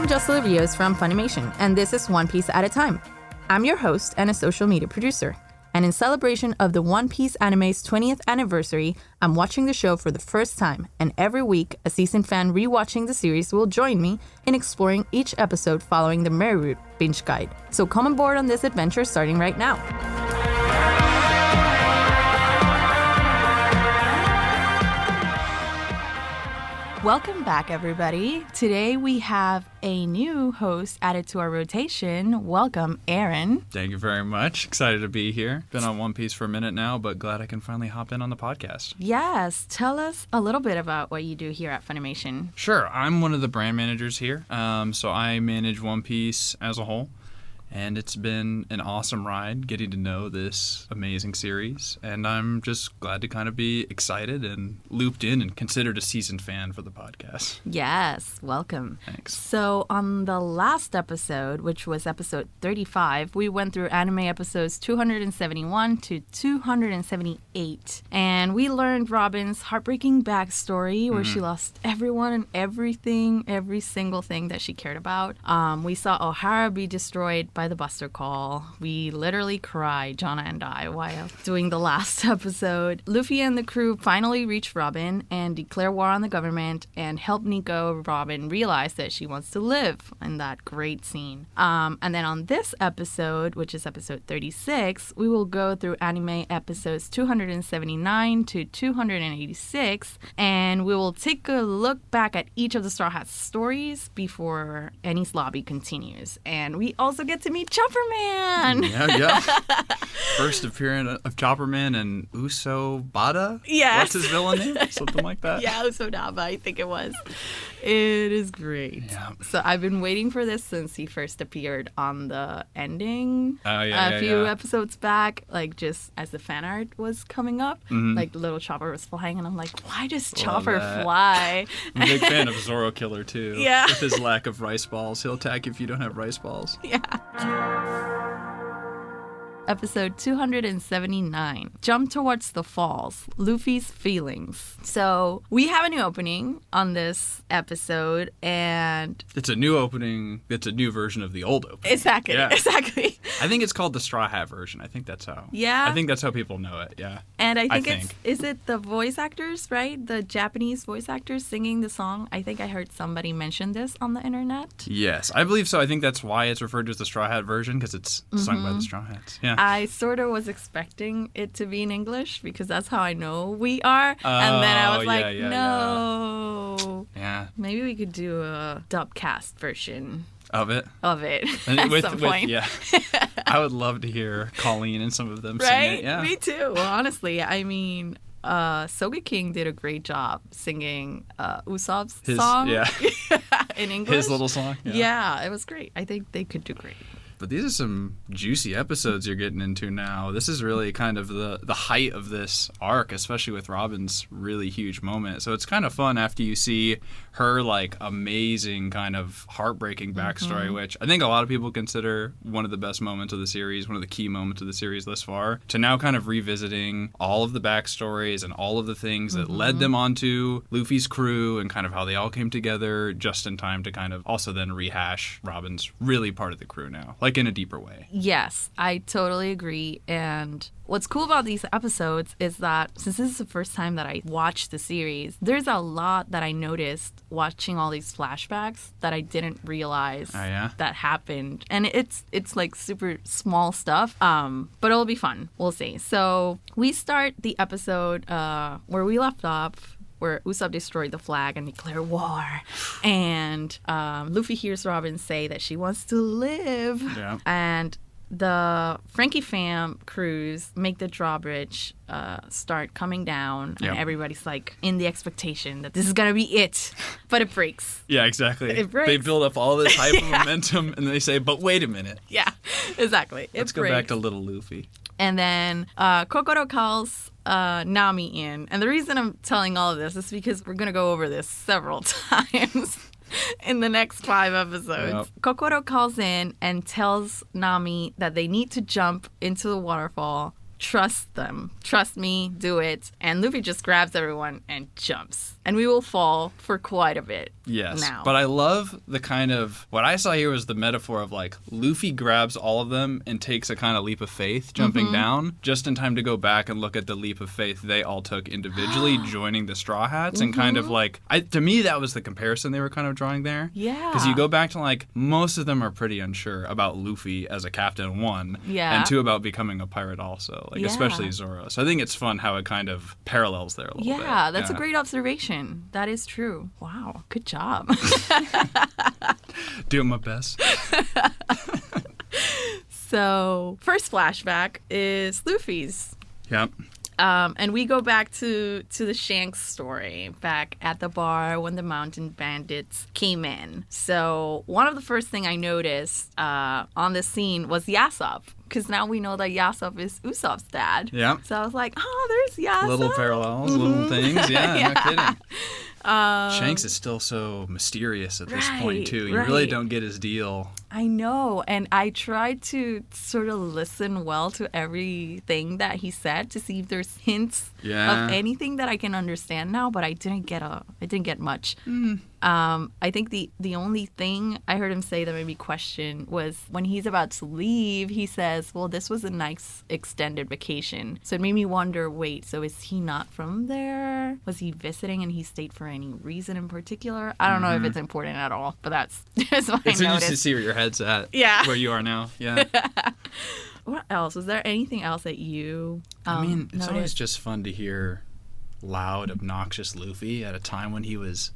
I'm Josellie Rios from Funimation, and this is One Piece at a Time. I'm your host and a social media producer. And in celebration of the One Piece anime's 20th anniversary, I'm watching the show for the first time, and every week, a seasoned fan rewatching the series will join me in exploring each episode following the Merry Route binge guide. So come on board on this adventure starting right now. Welcome back, everybody. Today we have a new host added to our rotation. Welcome, Aaron. Thank you very much. Excited to be here. Been on One Piece for a minute now, but glad I can finally hop in on the podcast. Yes. Tell us a little bit about what you do here at Funimation. Sure. I'm one of the brand managers here. So I manage One Piece as a whole. And it's been an awesome ride getting to know this amazing series. And I'm just glad to kind of be excited and looped in and considered a seasoned fan for the podcast. Yes, welcome. Thanks. So on the last episode, which was episode 35, we went through anime episodes 271 to 278. And we learned Robin's heartbreaking backstory where she lost everyone and everything, every single thing that she cared about. We saw O'Hara be destroyed by the Buster Call. We literally cried, Jonna and I, while doing the last episode. Luffy and the crew finally reach Robin and declare war on the government and help Nico Robin realize that she wants to live in that great scene. And then on this episode, which is episode 36, we will go through anime episodes 279 to 286, and we will take a look back at each of the Straw Hats stories before Enies Lobby continues. And we also get to meet Chopper Man. Yeah. First appearance of Chopper Man and Usopp. Yes. What's his villain name? Something like that? Yeah, Usopp, I think it was. It is great. Yeah. So I've been waiting for this since he first appeared on the ending a few episodes back, like just as the fan art was coming up, like little Chopper was flying, and I'm like, why does Chopper fly? I'm a big fan of Zoro Killer too. Yeah. With his lack of rice balls. He'll attack you if you don't have rice balls. Yeah. Episode 279, Jump Towards the Falls, Luffy's Feelings. So we have a new opening on this episode, and it's a new opening. It's a new version of the old opening. Exactly. I think it's called the Straw Hat version. I think that's how. Yeah. I think that's how people know it, yeah. And I think is it the voice actors, right? The Japanese voice actors singing the song? I think I heard somebody mention this on the internet. Yes, I believe so. I think that's why it's referred to as the Straw Hat version, because it's sung by the Straw Hats. Yeah. I sort of was expecting it to be in English because that's how I know we are. And then I was like, no. Yeah. Maybe we could do a dubcast version of it at some point. Yeah. I would love to hear Colleen and some of them right? sing it. Yeah. Me too. Well, honestly, I mean, Sogeking did a great job singing Usopp's song in English. His little song. Yeah, it was great. I think they could do great. But these are some juicy episodes you're getting into now. This is really kind of the height of this arc, especially with Robin's really huge moment. So it's kind of fun after you see her, like, amazing kind of heartbreaking backstory, which I think a lot of people consider one of the best moments of the series, one of the key moments of the series thus far, to now kind of revisiting all of the backstories and all of the things that led them onto Luffy's crew and kind of how they all came together just in time to kind of also then rehash Robin's really part of the crew now. Like in a deeper way. Yes, I totally agree. And what's cool about these episodes is that since this is the first time that I watched the series, there's a lot that I noticed watching all these flashbacks that I didn't realize that happened. And it's like super small stuff, but it'll be fun. We'll see. So we start the episode where we left off, where Usopp destroyed the flag and declared war. And Luffy hears Robin say that she wants to live. Yeah. And the Frankie fam crews make the drawbridge start coming down. And everybody's like in the expectation that this is going to be it. But it breaks. Yeah, exactly. It breaks. They build up all this hype and momentum and they say, but wait a minute. Yeah, exactly. Let's go back to little Luffy. And then Kokoro calls Nami in. And the reason I'm telling all of this is because we're going to go over this several times in the next 5 episodes. Yep. Kokoro calls in and tells Nami that they need to jump into the waterfall trust them. Trust me, do it. And Luffy just grabs everyone and jumps. And we will fall for quite a bit. Yes. Now. But I love the kind of, what I saw here was the metaphor of like, Luffy grabs all of them and takes a kind of leap of faith jumping down, just in time to go back and look at the leap of faith they all took individually, joining the Straw Hats, and kind of like, to me, that was the comparison they were kind of drawing there. Yeah. Because you go back to like, most of them are pretty unsure about Luffy as a captain, one, Yeah. and two, about becoming a pirate also, like, Yeah. especially Zoro. So I think it's fun how it kind of parallels there a little bit. Yeah, that's a great observation. That is true. Wow, good job. Doing my best. So, first flashback is Luffy's. Yep. And we go back to the Shanks story, back at the bar when the mountain bandits came in. So one of the first thing I noticed on this scene was Usopp, because now we know that Usopp is Usopp's dad. Yeah. So I was like, oh, there's Usopp. Little parallels, little things. Yeah, Yeah. no kidding. Shanks is still so mysterious at this point, too. You really don't get his deal. I know, and I tried to sort of listen well to everything that he said to see if there's hints of anything that I can understand now, but I didn't get much. I think the only thing I heard him say that made me question was when he's about to leave, he says, well, this was a nice extended vacation. So it made me wonder, wait, so is he not from there? Was he visiting and he stayed for any reason in particular? I don't know if it's important at all, but that's just what I It's interesting noticed. to see where your head's at. Yeah. Where you are now. Yeah. What else? Was there anything else that you I mean, it's noticed? always just fun to hear loud, obnoxious Luffy at a time when he's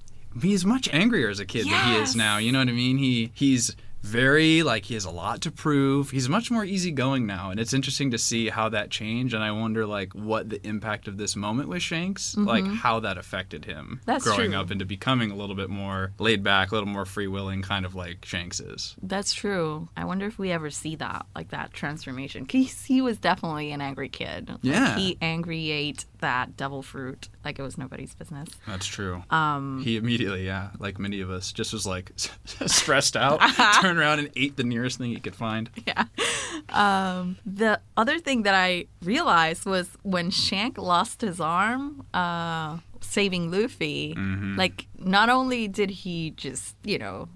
much angrier as a kid than he is now. You know what I mean? He's very, like, he has a lot to prove. He's much more easygoing now, and it's interesting to see how that changed, and I wonder, like, what the impact of this moment with Shanks, like, how that affected him growing up into becoming a little bit more laid back, a little more free-willing, kind of like Shanks is. That's true. I wonder if we ever see that, like that transformation. 'Cause he was definitely an angry kid. Yeah. Like, he angry ate that devil fruit like it was nobody's business. That's true. He immediately, like many of us, just was like stressed out, turned around and ate the nearest thing he could find. Yeah. The other thing that I realized was when Shank lost his arm, saving Luffy, like, not only did he just,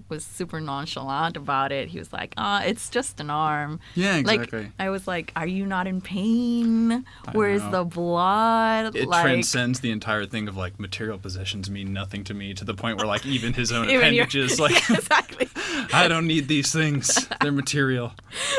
was super nonchalant about it, he was like, it's just an arm. Yeah, exactly. Like, I was like, are you not in pain? Where's the blood? It transcends the entire thing of, like, material possessions mean nothing to me, to the point where, like, even his own appendages, like, yeah, exactly. I don't need these things. They're material.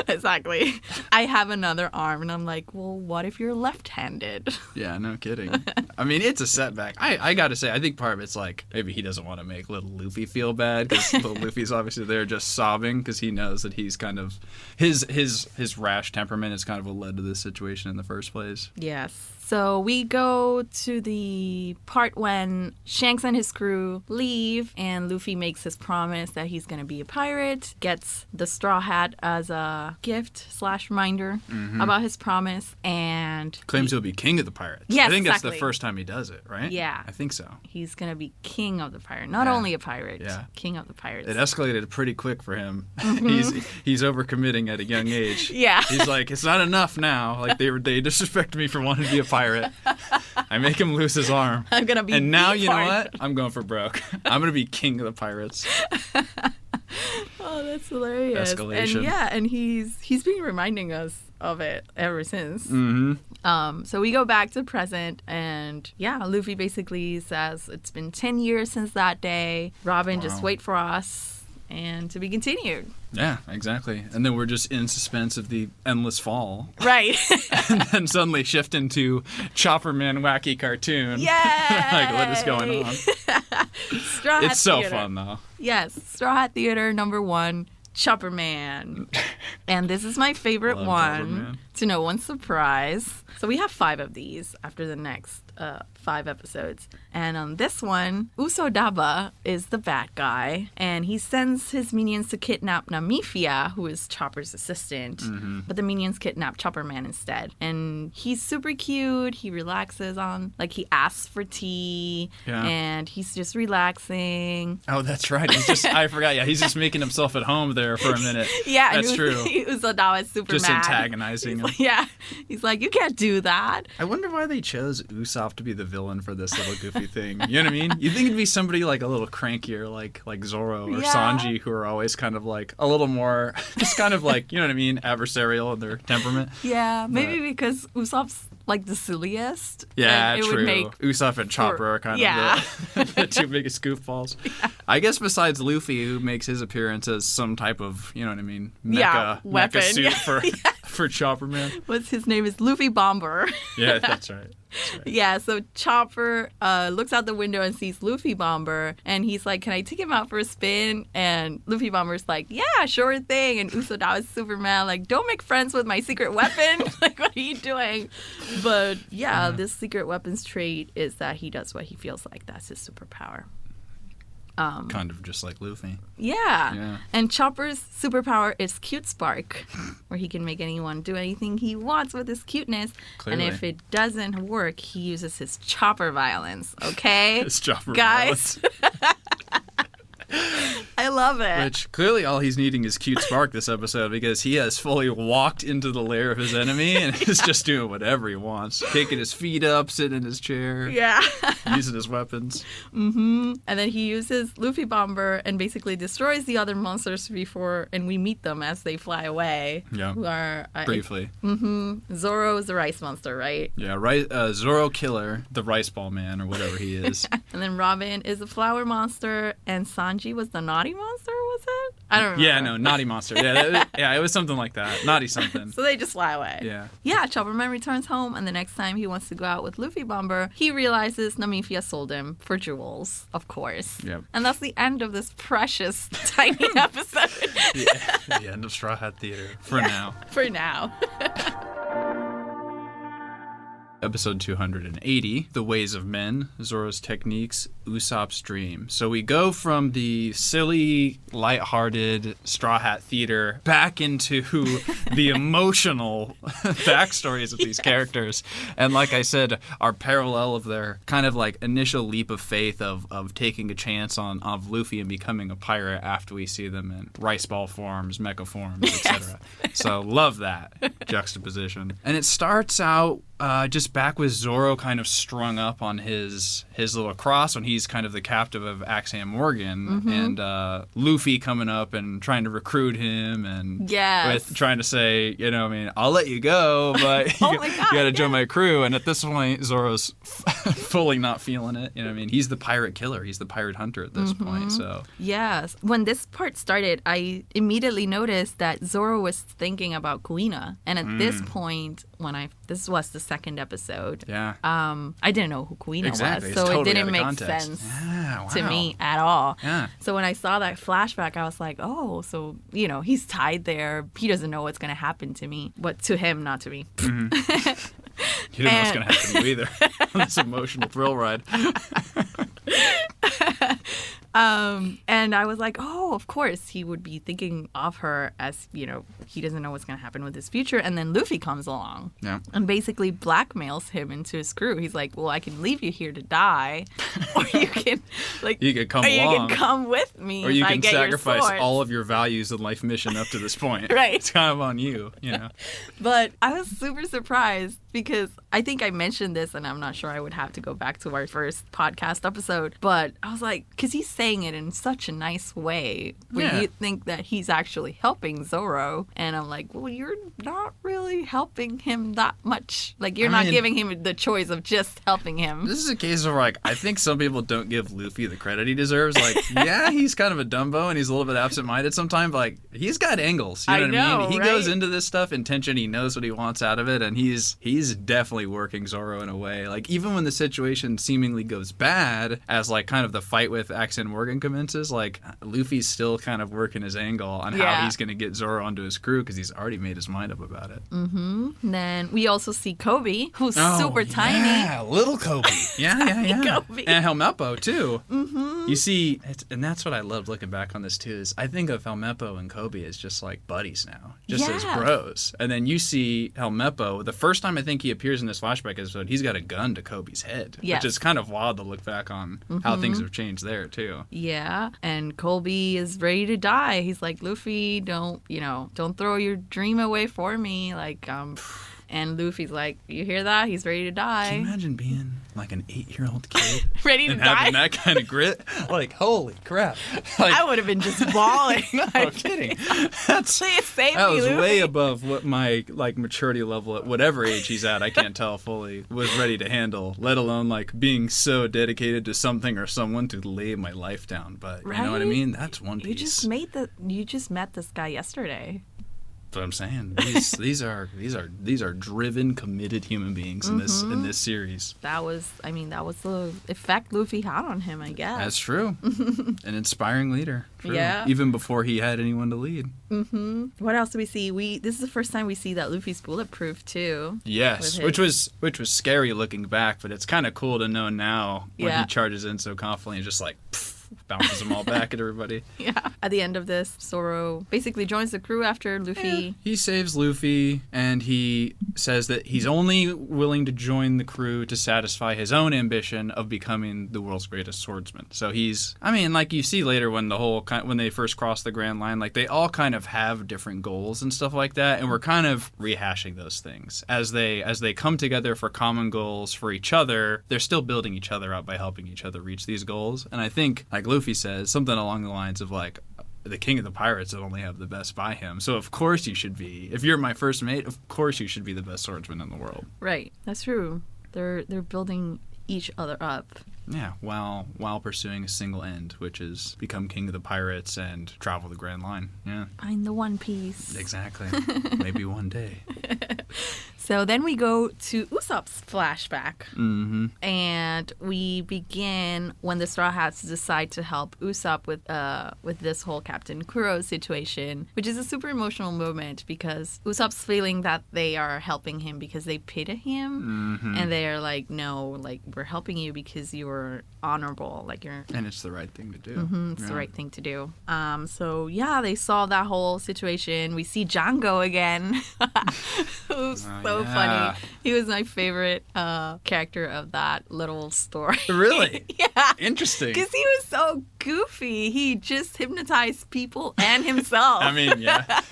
Exactly. I have another arm, and I'm like, well, what if you're left-handed? Yeah, no kidding. I mean, it's a setback. I gotta say, I think part of it's like, maybe he doesn't want to make little Luffy feel bad, because little Luffy's obviously there just sobbing, because he knows that he's kind of, his rash temperament is kind of what led to this situation in the first place. Yes. So we go to the part when Shanks and his crew leave, and Luffy makes his promise that he's going to be a pirate, gets the straw hat as a gift/reminder about his promise, and Claims he'll be king of the pirates. Yes, I think exactly. that's the first time he does it, right? Yeah. I think so. he's going to be king of the pirate. Not only a pirate, king of the pirates. It escalated pretty quick for him. He's overcommitting at a young age. Yeah. He's like, it's not enough now. Like, they disrespect me for wanting to be a pirate. I make him lose his arm. I'm going to be And now, you know part. what? I'm going for broke. I'm going to be king of the pirates. Oh, that's hilarious. Escalation. And he's been reminding us of it ever since. So we go back to present, and Luffy basically says it's been 10 years since that day. Robin, just wait for us, and to be continued. Yeah, exactly. And then we're just in suspense of the endless fall. Right. And then suddenly shift into Chopper Man wacky cartoon. Yeah. Like, what is going on? Straw Hat It's so Theater. fun, though. Yes, Straw Hat Theater #1, Chopper Man. And this is my favorite Love Chopper one, Man. to no one's surprise. So we have 5 of these after the next 5 episodes. And on this one, Usopp is the bad guy, and he sends his minions to kidnap Mafia, who is Chopper's assistant. But the minions kidnap Chopper Man instead. And he's super cute. He relaxes he asks for tea, and he's just relaxing. Oh, that's right. I forgot. Yeah, he's just making himself at home there for a minute. Yeah, that's true. Usopp is super Just mad. antagonizing He's him. Yeah. He's like, you can't do that. I wonder why they chose Usopp to be the villain for this little goofy thing. You know what I mean? You'd think it'd be somebody like a little crankier, like Zoro or Sanji, who are always kind of like a little more, just kind of like, you know what I mean, adversarial in their temperament. Yeah, maybe because Usopp's like the silliest. Yeah, it true. Would make Usopp and Chopper are kind of the two biggest goofballs. Yeah. I guess besides Luffy, who makes his appearance as some type of, you know what I mean, weapon. Mecha suit for Chopper Man. What's his name is Luffy Bomber. Yeah, that's right. Yeah, so Chopper looks out the window and sees Luffy Bomber, and he's like, can I take him out for a spin? And Luffy Bomber's like, yeah, sure thing. And Usopp is super mad, like, don't make friends with my secret weapon. Like, what are you doing? But yeah, this secret weapons trait is that he does what he feels like. That's his superpower. Kind of just like Luffy. Yeah. And Chopper's superpower is Cute Spark, where he can make anyone do anything he wants with his cuteness. Clearly. And if it doesn't work, he uses his chopper violence, okay? His chopper violence. I love it. Which clearly all he's needing is Cute Spark this episode, because he has fully walked into the lair of his enemy and is just doing whatever he wants. Kicking his feet up, sitting in his chair. Yeah. Using his weapons. Mm-hmm. And then he uses Luffy Bomber and basically destroys the other monsters before, and we meet them as they fly away. Yeah. Who are, briefly. Zoro is the rice monster, right? Yeah, Zoro Killer, the rice ball man, or whatever he is. And then Robin is the flower monster, and Sanji was the naughty monster, was it? I don't remember. Yeah, no, naughty monster. Yeah, it was something like that. Naughty something. So they just fly away. Yeah. Yeah, Chopperman returns home, and the next time he wants to go out with Luffy Bomber, he realizes Mafia sold him for jewels, of course. Yep. And that's the end of this precious, tiny episode. The end of Straw Hat Theater. For now. For now. Episode 280, The Ways of Men, Zoro's Techniques, Usopp's Dream. So we go from the silly, lighthearted Straw Hat Theater back into the emotional backstories of these characters. And like I said, our parallel of their kind of like initial leap of faith of taking a chance of Luffy and becoming a pirate after we see them in rice ball forms, mecha forms, etc. So love that juxtaposition. And it starts out just back with Zoro kind of strung up on his little cross when he's kind of the captive of Axam Morgan, and Luffy coming up and trying to recruit him, and trying to say, you know, I mean, I'll let you go, but you got to join my crew. And at this point, Zoro's fully not feeling it. You know what I mean? He's the pirate killer. He's the pirate hunter at this point. So yes, when this part started, I immediately noticed that Zoro was thinking about Kuina, and at this point, this was the second episode. Yeah. I didn't know who Kuina was, so totally it didn't make context. sense to me at all. Yeah. So when I saw that flashback, I was like, oh, so, you know, he's tied there. He doesn't know what's going to happen to me. But to him, not to me. Mm-hmm. You don't know what's going to happen to you either on this emotional thrill ride. And I was like, oh, of course, he would be thinking of her as, you know, he doesn't know what's going to happen with his future. And then Luffy comes along and basically blackmails him into his crew. He's like, well, I can leave you here to die, or you can, like, you can come along. You can come with me, or you if can I get sacrifice your sword. all of your values in life mission up to this point. Right. It's kind of on you, you know. But I was super surprised because I think I mentioned this, and I'm not sure, I would have to go back to our first podcast episode. But I was like, because he's saying it in such a nice way where you think that he's actually helping Zoro. And I'm like, well, you're not really helping him that much. Like, you're not giving him the choice of just helping him. This is a case of, like, I think some people don't give Luffy the credit he deserves. Like, yeah, he's kind of a Dumbo and he's a little bit absent-minded sometimes, but, like, he's got angles. You know what I mean? He goes into this stuff intention. He knows what he wants out of it, and he's definitely working Zoro in a way. Like, even when the situation seemingly goes bad, as, like, kind of the fight with Axan Morgan commences, like, Luffy's still kind of working his angle on how he's going to get Zoro onto his crew because he's already made his mind up about it. Then we also see Kobe, who's super tiny. Yeah, little Kobe. Yeah. Kobe. And Helmeppo, too. You see, and that's what I loved looking back on this, too, is I think of Helmeppo and Kobe as just, like, buddies now. Just as bros. And then you see Helmeppo, the first time I think think he appears in this flashback episode, he's got a gun to Kobe's head. Yes. Which is kind of wild to look back on how things have changed there, too. Yeah, and Kobe is ready to die. He's like, Luffy, don't throw your dream away for me. Like, and Luffy's like, you hear that? He's ready to die. Can you imagine being like an 8-year-old kid ready to and die? having that kind of grit? Like, holy crap. Like, I would have been just bawling. I'm kidding. Please save That me, was Luffy. way above what my like maturity level at whatever age he's at, I can't tell fully, was ready to handle, let alone like being so dedicated to something or someone to lay my life down. But you know what I mean? That's One Piece. You just met this guy yesterday. That's what I'm saying. These are driven, committed human beings in this series. That was the effect Luffy had on him, I guess. That's true. An inspiring leader. True. Yeah. Even before he had anyone to lead. What else do we see? This is the first time we see that Luffy's bulletproof too. Yes, which was scary looking back, but it's kind of cool to know now when he charges in so confidently and just like bounces them all back at everybody. Yeah. At the end of this, Zoro basically joins the crew after Luffy. Yeah. He saves Luffy, and he says that he's only willing to join the crew to satisfy his own ambition of becoming the world's greatest swordsman. So like you see later when when they first cross the Grand Line, like they all kind of have different goals and stuff like that, and we're kind of rehashing those things as they come together for common goals for each other. They're still building each other up by helping each other reach these goals, and I think, like Luffy says, something along the lines of like, the king of the pirates would only have the best by him. So of course you should be. If you're my first mate, of course you should be the best swordsman in the world. Right. That's true. They're building each other up. Yeah, while pursuing a single end, which is become king of the pirates and travel the Grand Line. Yeah. Find the One Piece. Exactly. Maybe one day. So then we go to Usopp's flashback. Mm-hmm. And we begin when the Straw Hats decide to help Usopp with this whole Captain Kuro situation, which is a super emotional moment because Usopp's feeling that they are helping him because they pity him. Mm-hmm. And they are like, no, like, we're helping you because you're honorable. Like, you're... And it's the right thing to do. Mm-hmm, it's the right thing to do. So, yeah, they solve that whole situation. We see Django again. Who's so funny. He was my favorite character of that little story. Really? Yeah. Interesting. Because he was so goofy. He just hypnotized people and himself. I mean, yeah.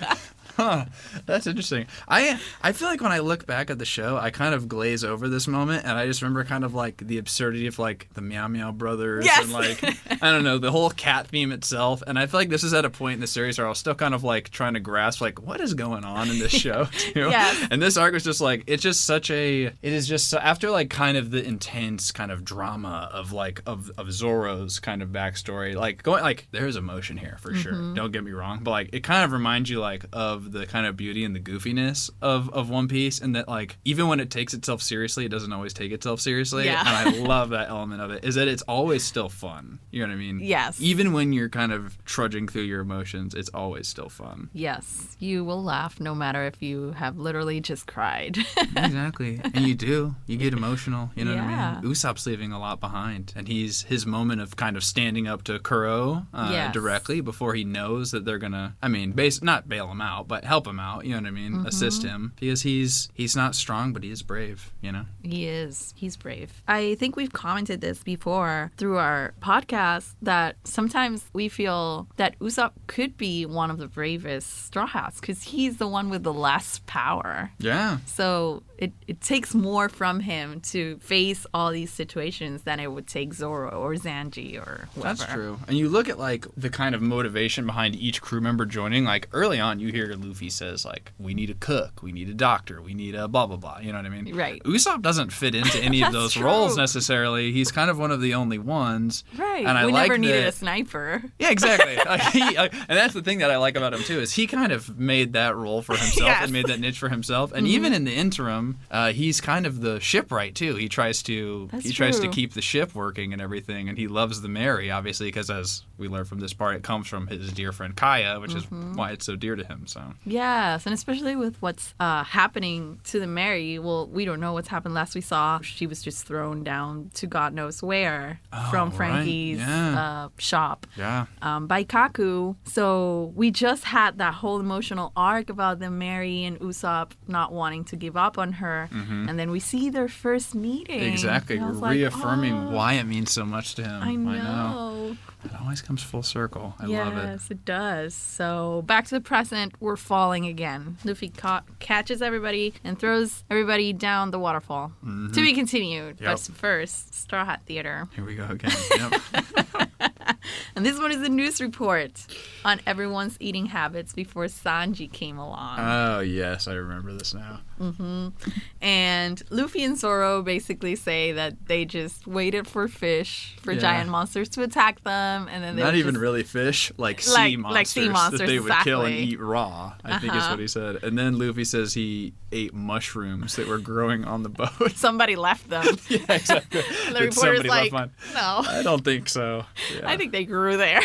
Huh, that's interesting. I feel like when I look back at the show, I kind of glaze over this moment, and I just remember kind of like the absurdity of like the Meow Meow brothers and like, I don't know, the whole cat theme itself. And I feel like this is at a point in the series where I was still kind of like trying to grasp like what is going on in this show too. Yes. And this arc was just like, it is just so, after like kind of the intense kind of drama of like of Zoro's kind of backstory, like going like there's emotion here for sure. Don't get me wrong, but like it kind of reminds you like of the kind of beauty and the goofiness of One Piece, and that like even when it takes itself seriously, it doesn't always take itself seriously. Yeah. And I love that element of it, is that it's always still fun. You know what I mean? Yes. Even when you're kind of trudging through your emotions, it's always still fun. Yes. You will laugh no matter if you have literally just cried. Exactly. And you do. You get emotional. You know what I Yeah. mean? Usopp's leaving a lot behind, and his moment of kind of standing up to Kuro directly before he knows that they're gonna, I mean, not bail him out, but help him out, you know what I mean? Assist him, because he's not strong, but he is brave, you know? He is. He's brave. I think we've commented this before through our podcast that sometimes we feel that Usopp could be one of the bravest Straw Hats because he's the one with the less power. Yeah. So it takes more from him to face all these situations than it would take Zoro or Sanji or whoever. That's true. And you look at like the kind of motivation behind each crew member joining. Like early on, you hear Luffy says like, "We need a cook, we need a doctor, we need a blah blah blah." You know what I mean? Right. Usopp doesn't fit into any of those roles necessarily. He's kind of one of the only ones. Right. And we never needed a sniper. Yeah, exactly. And that's the thing that I like about him too, is he kind of made that role for himself and made that niche for himself. And even in the interim, he's kind of the shipwright too. He tries to keep the ship working and everything, and he loves the Mary, obviously, because as we learn from this part, it comes from his dear friend Kaya, which is why it's so dear to him. So Yes, and especially with what's happening to the Mary. Well, we don't know what's happened. Last we saw, she was just thrown down to God knows where from Frankie's shop by Kaku. So we just had that whole emotional arc about the Mary and Usopp not wanting to give up on her. And then we see their first meeting. Exactly. Reaffirming why it means so much to him. I know. It always comes full circle. I love it. Yes, it does. So back to the present, we're falling again. Luffy catches everybody and throws everybody down the waterfall. To be continued. But first, Straw Hat Theater. Here we go again. Yep. And this one is a news report on everyone's eating habits before Sanji came along. Oh, yes. I remember this now. And Luffy and Zoro basically say that they just waited for fish, for giant monsters to attack them. And then they not even really fish, like sea monsters. Like sea monsters, that they would kill and eat raw, I think is what he said. And then Luffy says he ate mushrooms that were growing on the boat. Somebody left them. Yeah, exactly. The reporter's like, no. I don't think so. Yeah. I think they grew there.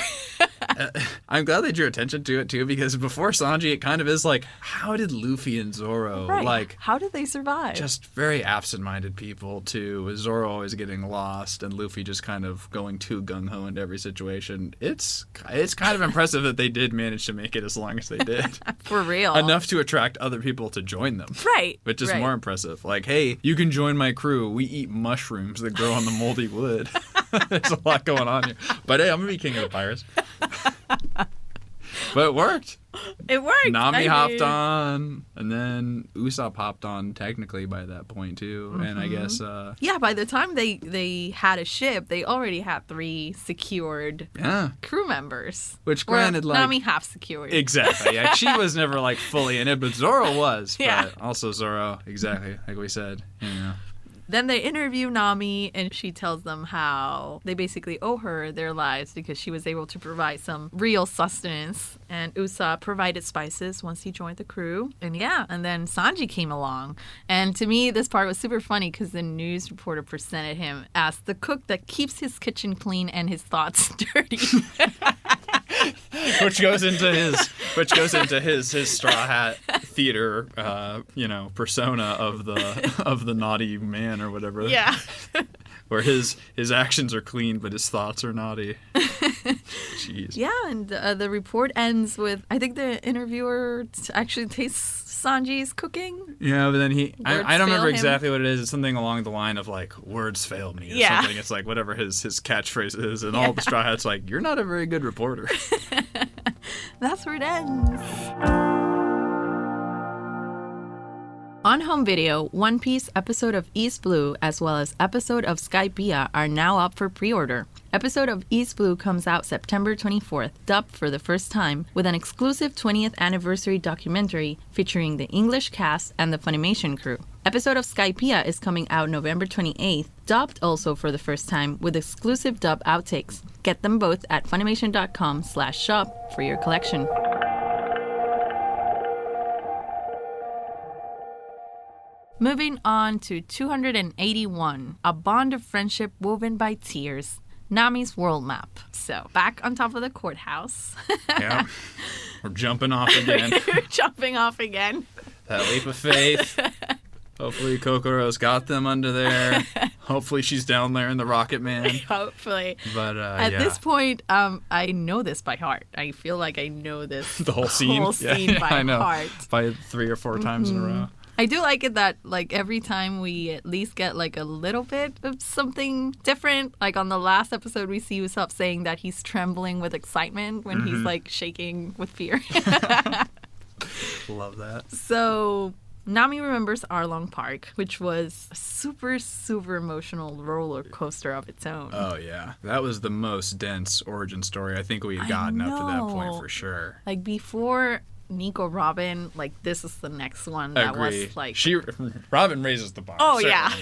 I'm glad they drew attention to it, too, because before Sanji, it kind of is like, how did Luffy and Zoro, how did they survive? Just very absent-minded people, too, with Zoro always getting lost and Luffy just kind of going too gung-ho into every situation. It's kind of impressive that they did manage to make it as long as they did. For real. Enough to attract other people to join them. Right. Which is more impressive. Like, hey, you can join my crew. We eat mushrooms that grow on the moldy wood. There's a lot going on here. But hey, I'm going to be king of the pirates. But it worked. It worked. Nami hopped on, and then Usopp hopped on technically by that point, too. And I guess... by the time they had a ship, they already had 3 secured crew members. Which granted, Nami half secured. Exactly. Yeah, she was never, fully in it, but Zoro was. Yeah. But also Zoro, exactly, like we said, Then they interview Nami, and she tells them how they basically owe her their lives because she was able to provide some real sustenance. And Usopp provided spices once he joined the crew. And then Sanji came along. And to me, this part was super funny because the news reporter presented him as the cook that keeps his kitchen clean and his thoughts dirty. Which goes into his Straw Hat Theater, persona of the naughty man or whatever. Yeah. Where his actions are clean, but his thoughts are naughty. Jeez. Yeah, and the report ends with, I think the interviewer actually tastes Sanji's cooking. Yeah, but then I don't remember exactly what it is. It's something along the line of, words fail me or something. It's like whatever his catchphrase is, and all the Straw Hats like, you're not a very good reporter. That's where it ends. On home video, One Piece episode of East Blue as well as episode of Skypiea are now up for pre-order. Episode of East Blue comes out September 24th, dubbed for the first time, with an exclusive 20th anniversary documentary featuring the English cast and the Funimation crew. Episode of Skypiea is coming out November 28th, dubbed also for the first time with exclusive dub outtakes. Get them both at Funimation.com/shop for your collection. Moving on to 281, A Bond of Friendship Woven by Tears, Nami's World Map. So, back on top of the courthouse. Yeah, we're jumping off again. That leap of faith. Hopefully Kokoro's got them under there. Hopefully she's down there in the Rocket Man. Hopefully. But at this point, I know this by heart. I feel like I know this the whole scene by heart. By 3 or 4 times in a row. I do like it that, every time we at least get, a little bit of something different. On the last episode, we see Usopp saying that he's trembling with excitement when he's, shaking with fear. Love that. So, Nami remembers Arlong Park, which was a super, super emotional roller coaster of its own. Oh, yeah. That was the most dense origin story I think we had gotten up to that point, for sure. Before Nico Robin, this is the next one that was Robin raises the bar. Oh,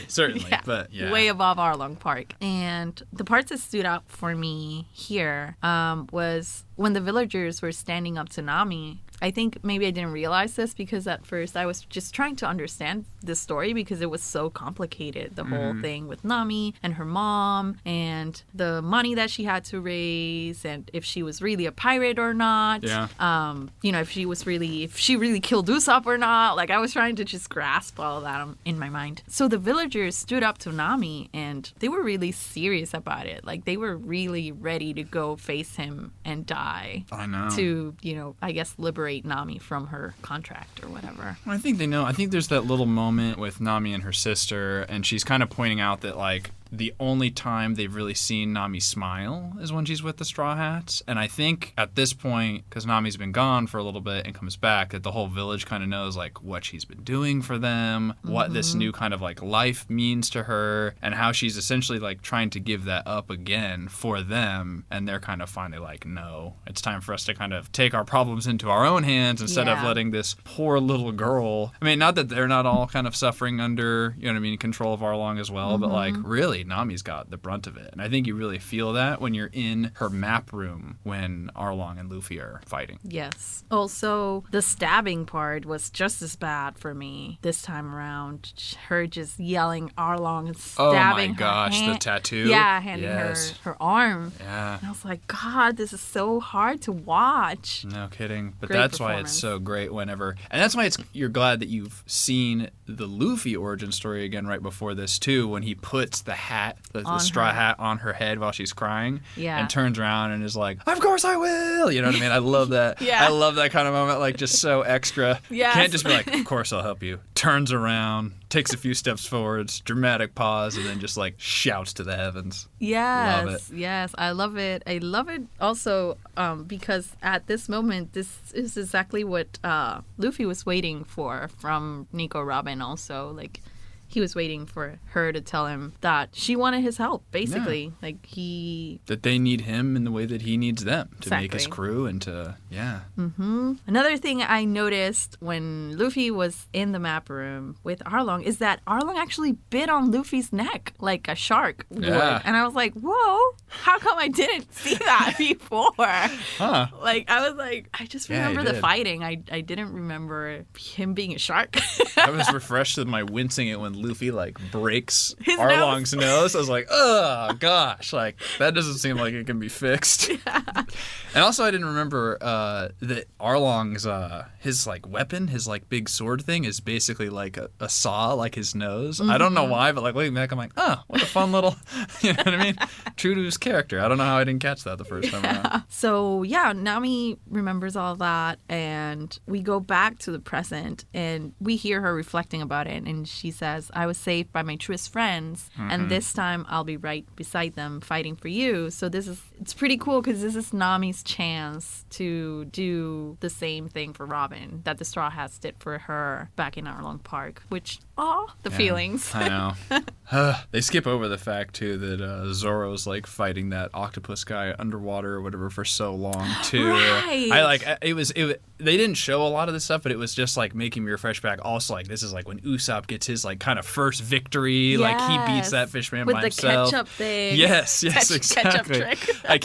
certainly, but way above Arlong Park. And the parts that stood out for me here was when the villagers were standing up to Nami. I think maybe I didn't realize this because at first I was just trying to understand this story because it was so complicated. The whole thing with Nami and her mom and the money that she had to raise and if she was really a pirate or not. Yeah. If she really killed Usopp or not. Like, I was trying to just grasp all of that in my mind. So the villagers stood up to Nami and they were really serious about it. Like, they were really ready to go face him and die. I know. To, I guess liberate Nami from her contract or whatever. I think they know. I think there's that little moment with Nami and her sister, and she's kind of pointing out that, like, the only time they've really seen Nami smile is when she's with the Straw Hats. And I think at this point, because Nami's been gone for a little bit and comes back, that the whole village kind of knows, like, what she's been doing for them, what this new kind of, like, life means to her, and how she's essentially, like, trying to give that up again for them. And they're kind of finally like, no, it's time for us to kind of take our problems into our own hands instead of letting this poor little girl. I mean, not that they're not all kind of suffering under, control of Arlong as well, but, like, really, Nami's got the brunt of it. And I think you really feel that when you're in her map room when Arlong and Luffy are fighting. Yes. Also, the stabbing part was just as bad for me this time around. Her just yelling Arlong and stabbing her hand. The tattoo. Yeah, handing her arm. Yeah. And I was like, God, this is so hard to watch. No kidding. But Great that's why it's so great whenever... And that's why you're glad that you've seen the Luffy origin story again right before this, too, when he puts the hat, the straw hat on her head while she's crying and turns around and is like, of course I will! You know what I mean? I love that. I love that kind of moment, like, just so extra. Yes. Can't just be like, of course I'll help you. Turns around, takes a few steps forwards, dramatic pause, and then just, like, shouts to the heavens. Yes. Love it. Yes, I love it. I love it also because at this moment, this is exactly what Luffy was waiting for from Nico Robin also. Like, he was waiting for her to tell him that she wanted his help, basically. Yeah. Like, that they need him in the way that he needs them to Exactly. make his crew and to, Another thing I noticed when Luffy was in the map room with Arlong is that Arlong actually bit on Luffy's neck like a shark would. And I was like, whoa, how come I didn't see that before? Huh. Like, I was like, I just remember the fighting. I didn't remember him being a shark. I was refreshed with my wincing it when Luffy, like, breaks His Arlong's nose. I was like, oh, gosh. Like, that doesn't seem like it can be fixed. Yeah. And also, I didn't remember that Arlong's, his, like, weapon, his, like, big sword thing is basically like a saw, like his nose. I don't know why, but, like, looking back, I'm like, oh, what a fun little, you know what I mean? True to his character. I don't know how I didn't catch that the first time around. So, Nami remembers all that, and we go back to the present, and we hear her reflecting about it, and she says, I was saved by my truest friends, and this time I'll be right beside them fighting for you. So it's pretty cool because this is Nami's chance to do the same thing for Robin that the Straw Hats did for her back in Arlong Park, which, the feelings. I know. They skip over the fact, too, that Zoro's, like, fighting that octopus guy underwater or whatever for so long, too. Right. They didn't show a lot of this stuff, but it was just, like, making me refresh back. Also, like, this is, like, when Usopp gets his, like, kind of first victory. Yes. Like, he beats that fishman with by himself. With the ketchup thing. Yes, exactly. Ketchup trick. Like,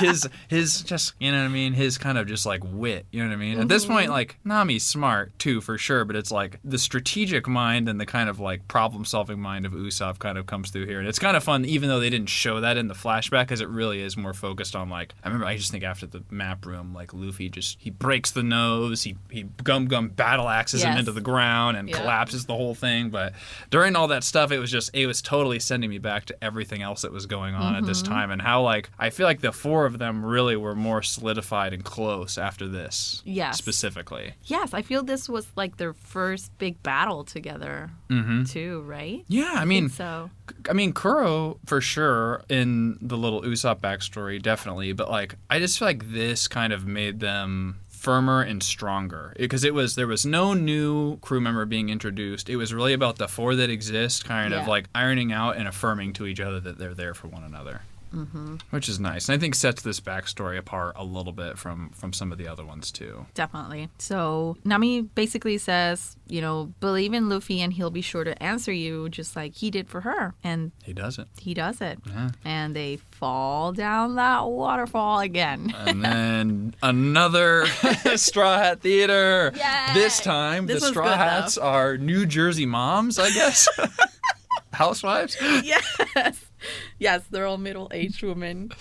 his just, you know what I mean? His kind of just, like, wit, you know what I mean? At this point, like, Nami's smart, too, for sure, but it's, like, the strategic mind and the kind of, like, problem-solving mind of Usopp kind of comes through here. And it's kind of fun, even though they didn't show that in the flashback, because it really is more focused on, like, I just think after the map room, like, Luffy he breaks the nose, he gum battle axes him into the ground and collapses the whole thing. But during all that stuff, it was totally sending me back to everything else that was going on at this time, and how, like, I feel like the four of them really were more solidified and close after this. Yes. Specifically. Yes, I feel this was, like, their first big battle together, too, right? Yeah, I mean, so. I mean, Kuro, for sure, in the little Usopp backstory, definitely. But, like, I just feel like this kind of made them firmer and stronger, because there was no new crew member being introduced. It was really about the four that exist kind of, like, ironing out and affirming to each other that they're there for one another. which is nice. And I think sets this backstory apart a little bit from some of the other ones too. Definitely. So Nami basically says, believe in Luffy and he'll be sure to answer you just like he did for her. And he does it. He does it. Yeah. And they fall down that waterfall again. And then another Straw Hat Theater. Yay! This time, the Straw Hats are New Jersey moms, I guess. Housewives? Yes, they're all middle-aged women.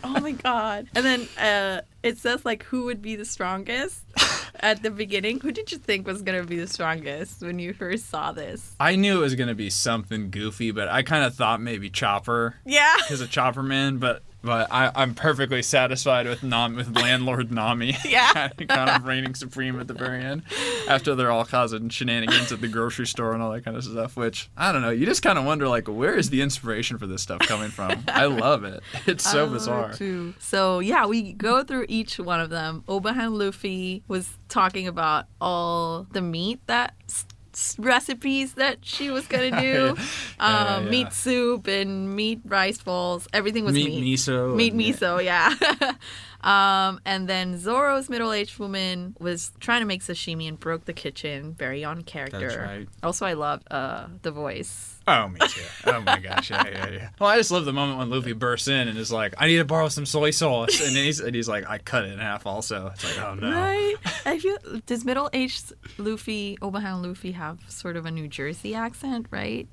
Oh my god. And then it says like who would be the strongest at the beginning. Who did you think was going to be the strongest when you first saw this? I knew it was going to be something goofy, but I kind of thought maybe Chopper. Yeah. Because of Chopper Man, but I'm perfectly satisfied with Landlord Nami. Yeah. kind of reigning supreme at the very end. After they're all causing shenanigans at the grocery store and all that kind of stuff, which, I don't know, you just kind of wonder, like, where is the inspiration for this stuff coming from? I love it. It's so bizarre. Too. So, yeah, we go through each one of them. Obahan Luffy was talking about all the meat recipes that she was gonna do. Meat soup and meat rice balls. Everything was meat. Miso. Meat miso, yeah. And then Zoro's middle-aged woman was trying to make sashimi and broke the kitchen. Very on character. That's right. Also, I loved the voice. Oh, me too. Oh my gosh, yeah. Well, I just love the moment when Luffy bursts in and is like, "I need to borrow some soy sauce," and he's like, "I cut it in half." Also, it's like, oh no. Right. I feel does middle-aged Luffy, Obahan Luffy, have sort of a New Jersey accent, right?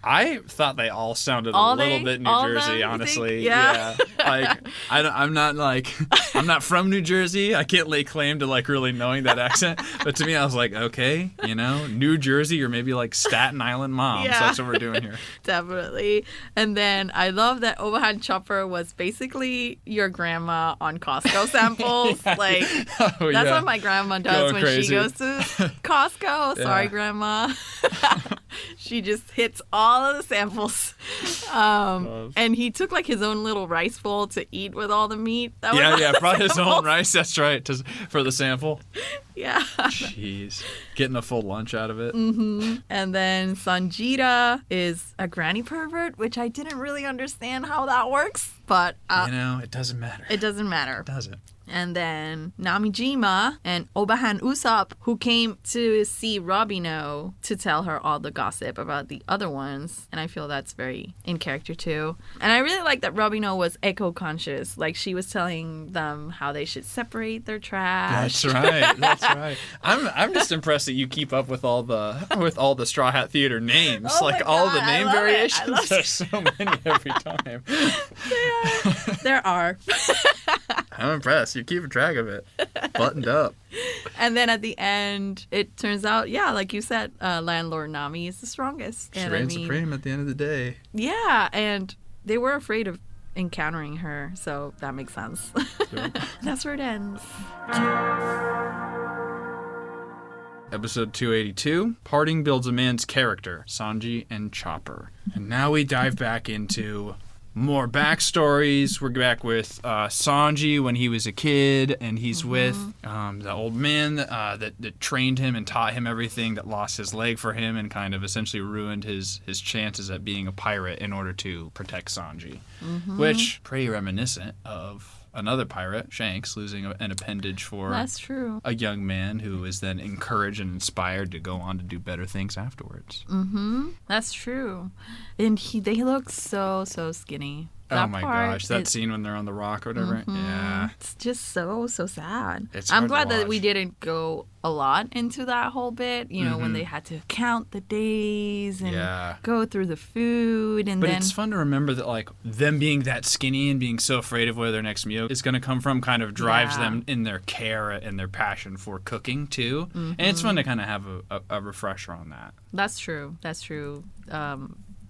I thought they all sounded a little bit New Jersey, honestly. Yeah. Like I'm not from New Jersey. I can't lay claim to like really knowing that accent. But to me, I was like, okay, New Jersey or maybe like Staten Island moms. Yeah. That's what we're doing here. Definitely. And then I love that Obahan Chopper was basically your grandma on Costco samples. Yeah. Like, that's what my grandma does when she goes to Costco. Sorry, Grandma. She just hits all of the samples. And he took like his own little rice bowl to eat with all the meat. Brought his own rice. That's right, for the sample. Yeah. Jeez. Getting a full lunch out of it. Mm-hmm. And then Sanjita is a granny pervert, which I didn't really understand how that works. But it doesn't matter. It doesn't matter. It doesn't. And then Namijima and Obahan Usopp, who came to see Robino to tell her all the gossip about the other ones. And I feel that's very in character too. And I really like that Robino was eco-conscious. Like she was telling them how they should separate their trash. That's right. I'm just impressed that you keep up with all the Straw Hat Theater names. Oh like all the name variations. There's so many every time. There are. I'm impressed. You're keeping track of it. Buttoned up. And then at the end, it turns out, like you said, Landlord Nami is the strongest. She reigns supreme at the end of the day. Yeah, and they were afraid of encountering her, so that makes sense. Sure. That's where it ends. Episode 282, Parting Builds a Man's Character, Sanji and Chopper. And now we dive back into more backstories. We're back with Sanji when he was a kid, and he's with the old man that trained him and taught him everything, that lost his leg for him and kind of essentially ruined his chances at being a pirate in order to protect Sanji. Which, pretty reminiscent of another pirate, Shanks, losing an appendage for That's true. a young man who is then encouraged and inspired to go on to do better things afterwards. That's true. And they look so skinny. Oh my gosh, that scene when they're on the rock or whatever. Yeah. It's just so sad. It's I'm hard to glad that watch. we didn't go a lot into that whole bit, when they had to count the days and go through the food But it's fun to remember that like them being that skinny and being so afraid of where their next meal is going to come from kind of drives them in their care and their passion for cooking too. And it's fun to kind of have a refresher on that. That's true.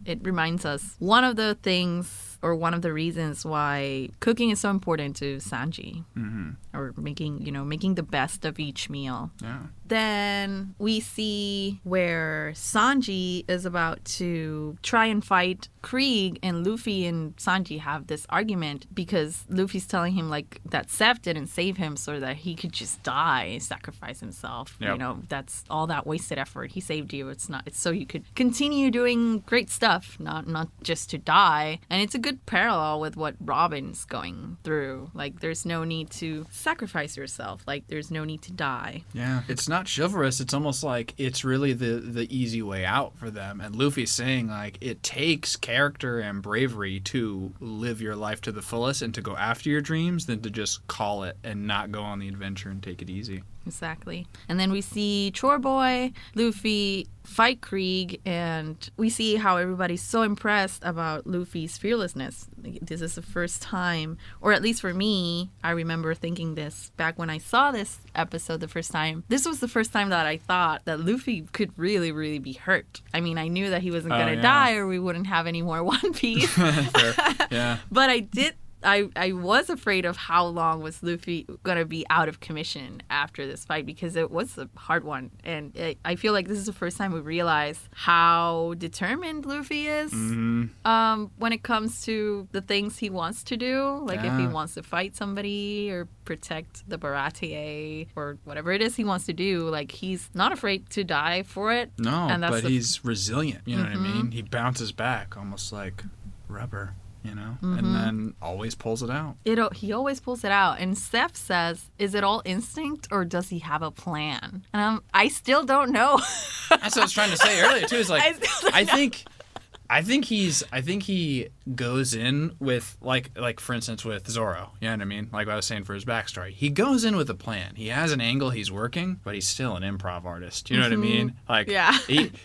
It reminds us one of the things or one of the reasons why cooking is so important to Sanji, or making the best of each meal. Yeah. Then we see where Sanji is about to try and fight Krieg, and Luffy and Sanji have this argument because Luffy's telling him like that Seth didn't save him so that he could just die and sacrifice himself. Yep. That's all that wasted effort. He saved you. It's so you could continue doing great stuff, not just to die. And it's a good good parallel with what Robin's going through. Like, there's no need to sacrifice yourself. Like, there's no need to die. Yeah, it's not chivalrous. It's almost like it's really the easy way out for them. And Luffy's saying, like, it takes character and bravery to live your life to the fullest and to go after your dreams than to just call it and not go on the adventure and take it easy. Exactly. And then we see Chore Boy, Luffy fight Krieg, and we see how everybody's so impressed about Luffy's fearlessness. This is the first time, or at least for me, I remember thinking this back when I saw this episode the first time. This was the first time that I thought that Luffy could really, really be hurt. I mean, I knew that he wasn't going to die or we wouldn't have any more One Piece. Yeah. But I was afraid of how long was Luffy going to be out of commission after this fight, because it was a hard one. And I feel like this is the first time we realize how determined Luffy is when it comes to the things he wants to do. Like if he wants to fight somebody or protect the Baratie or whatever it is he wants to do, like he's not afraid to die for it. No, and but he's resilient. You know what I mean? He bounces back almost like rubber. You know, and then always pulls it out. He always pulls it out. And Seth says, is it all instinct or does he have a plan? And I still don't know. That's what I was trying to say earlier, too. Is like, I think he goes in with, like for instance, with Zoro. You know what I mean? Like what I was saying for his backstory. He goes in with a plan. He has an angle he's working, but he's still an improv artist. You know what I mean? Like,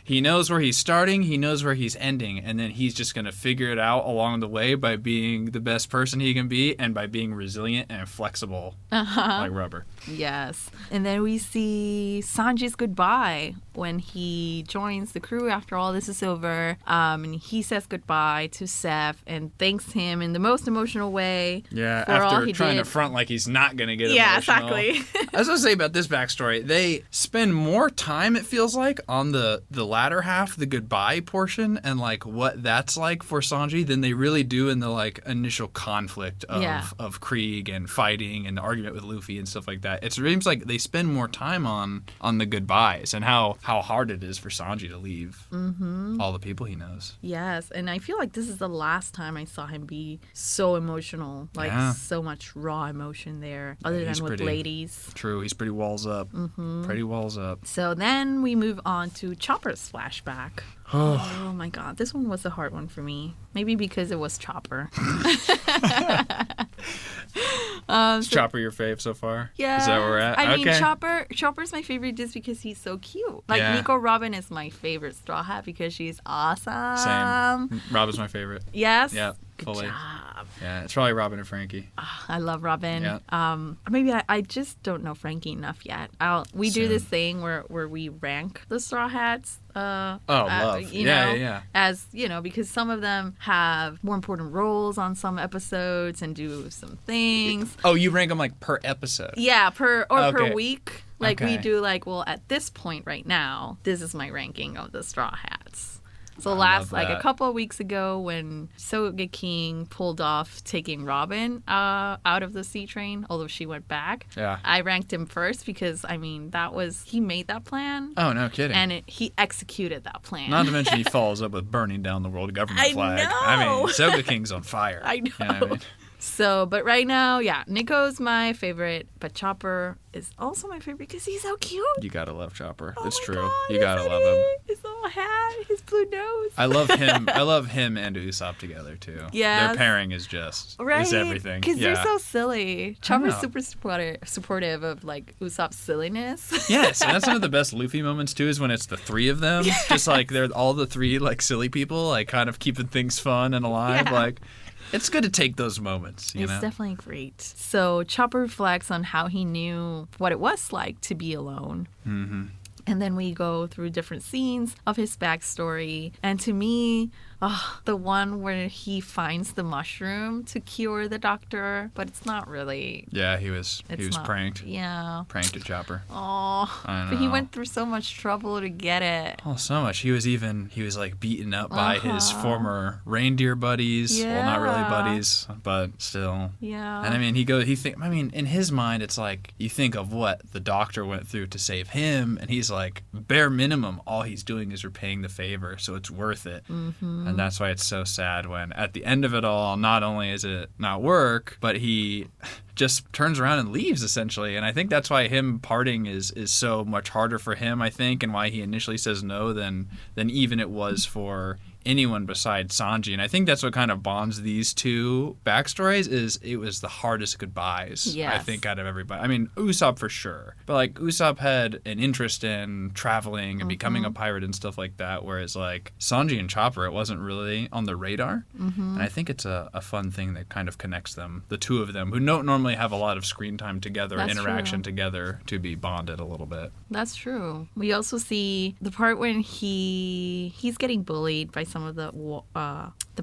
he knows where he's starting, he knows where he's ending, and then he's just going to figure it out along the way by being the best person he can be and by being resilient and flexible like rubber. Yes. And then we see Sanji's goodbye when he joins the crew after all this is over. And he says goodbye to Seth and thanks him in the most emotional way. Yeah, for all after he trying did. to front like he's not going to get emotional. Yeah, exactly. I was going to say about this backstory, they spend more time, it feels like, on the latter half, the goodbye portion, and like what that's like for Sanji than they really do in the like initial conflict of Krieg and fighting and the argument with Luffy and stuff like that. It seems like they spend more time on the goodbyes and how hard it is for Sanji to leave all the people he knows. Yes, and I feel like this is the last time I saw him be so emotional, like so much raw emotion there, other than with ladies. True, he's pretty walls up. Pretty walls up. So then we move on to Chopper's flashback. Oh my god, this one was a hard one for me. Maybe because it was Chopper. Is Chopper your fave so far? Yeah. Is that where we're at? I mean, Chopper's my favorite just because he's so cute. Like, Nico Robin is my favorite Straw Hat because she's awesome. Same. Robin's my favorite. Yes? Yeah, fully. Good job. Yeah, it's probably Robin and Frankie. I love Robin. Yeah. Maybe I just don't know Frankie enough yet. We do this thing where we rank the Straw Hats. Love. You know, as, you know, because some of them have more important roles on some episodes and do some things. Oh, you rank them like per episode? Yeah, per week. Like we do like, well, at this point right now, this is my ranking of the Straw Hats. So a couple of weeks ago when Sogeking pulled off taking Robin out of the sea train, although she went back, I ranked him first because, I mean, he made that plan. Oh, no kidding. And he executed that plan. Not to mention he follows up with burning down the world government flag. I know. I mean, Sogeking's on fire. I know. You know what I mean? So, but right now, Nico's my favorite, but Chopper is also my favorite because he's so cute. You gotta love Chopper. Oh It's my true. God, You gotta love him. His little hat, his blue nose. I love him. I love him and Usopp together too. Yeah, their pairing is just is everything. Because they're so silly. Chopper's super supportive of like Usopp's silliness. Yes, and that's one of the best Luffy moments too. Is when it's the three of them, just like they're all the three like silly people, like kind of keeping things fun and alive. Yeah. Like, it's good to take those moments. You know? It's definitely great. So Chopper reflects on how he knew what it was like to be alone. Mm-hmm. And then we go through different scenes of his backstory. And to me, the one where he finds the mushroom to cure the doctor, but it's not really. Yeah, he was pranked. Yeah. Pranked at Chopper. Oh, but he went through so much trouble to get it. Oh, so much. He was like beaten up by his former reindeer buddies. Yeah. Well, not really buddies, but still. Yeah. And I mean, in his mind, it's like you think of what the doctor went through to save him, and he's like, bare minimum, all he's doing is repaying the favor, so it's worth it. Mm-hmm. And that's why it's so sad when at the end of it all, not only is it not work, but he just turns around and leaves, essentially. And I think that's why him parting is so much harder for him, I think, and why he initially says no than even it was for anyone besides Sanji. And I think that's what kind of bonds these two backstories is it was the hardest goodbyes, I think, out of everybody. I mean, Usopp for sure. But, like, Usopp had an interest in traveling and becoming a pirate and stuff like that, whereas, like, Sanji and Chopper, it wasn't really on the radar. And I think it's a fun thing that kind of connects them, the two of them, who don't normally have a lot of screen time together, interaction together, to be bonded a little bit. That's true. We also see the part when he's getting bullied by some of the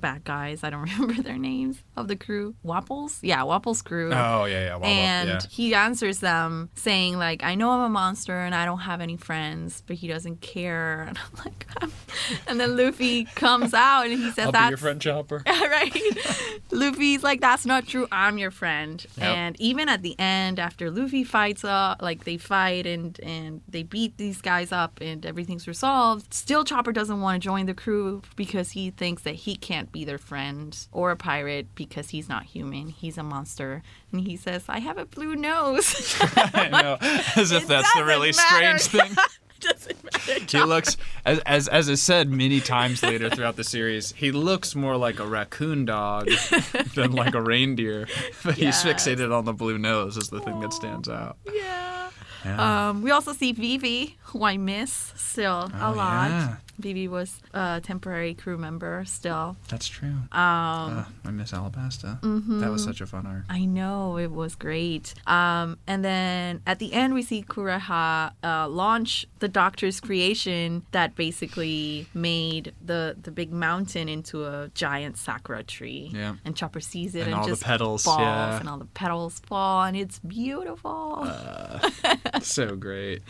bad guys. I don't remember their names of the crew. Wapples? Yeah, Wapples' crew. Oh, yeah. Wobble, and he answers them saying, like, I know I'm a monster and I don't have any friends, but he doesn't care. And I'm like, and then Luffy comes out and he says, I'll be your friend, Chopper. Right? Luffy's like, that's not true. I'm your friend. Yep. And even at the end, after Luffy fights like they fight and they beat these guys up and everything's resolved, still Chopper doesn't want to join the crew because he thinks that he can't be their friend or a pirate because he's not human. He's a monster. And he says, I have a blue nose. I know. As if that's the really strange thing. Doesn't matter. He looks, as is said many times later throughout the series, he looks more like a raccoon dog than like a reindeer. But he's fixated on the blue nose is the thing that stands out. Yeah. We also see Vivi, who I miss still a lot. Yeah. Vivi was a temporary crew member still. That's true. I miss Alabasta. That was such a fun arc. I know, it was great. And then at the end, we see Kureha launch the Doctor's creation that basically made the big mountain into a giant sakura tree. Yeah. And Chopper sees it And and all just the petals, falls, yeah. and all the petals fall, and it's beautiful. So great.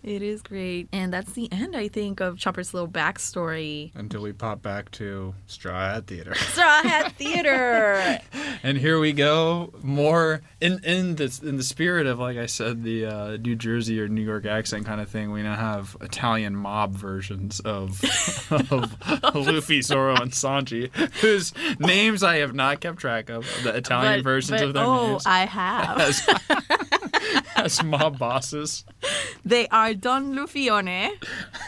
It is great. And that's the end, I think, of Chopper's little backstory. Until we pop back to Straw Hat Theater. Straw Hat Theater! And here we go. More in the spirit of, like I said, the New Jersey or New York accent kind of thing. We now have Italian mob versions of Luffy, Zoro, and Sanji, whose names I have not kept track of. The Italian versions of their names. I have. As mob bosses. They are Don Lufione,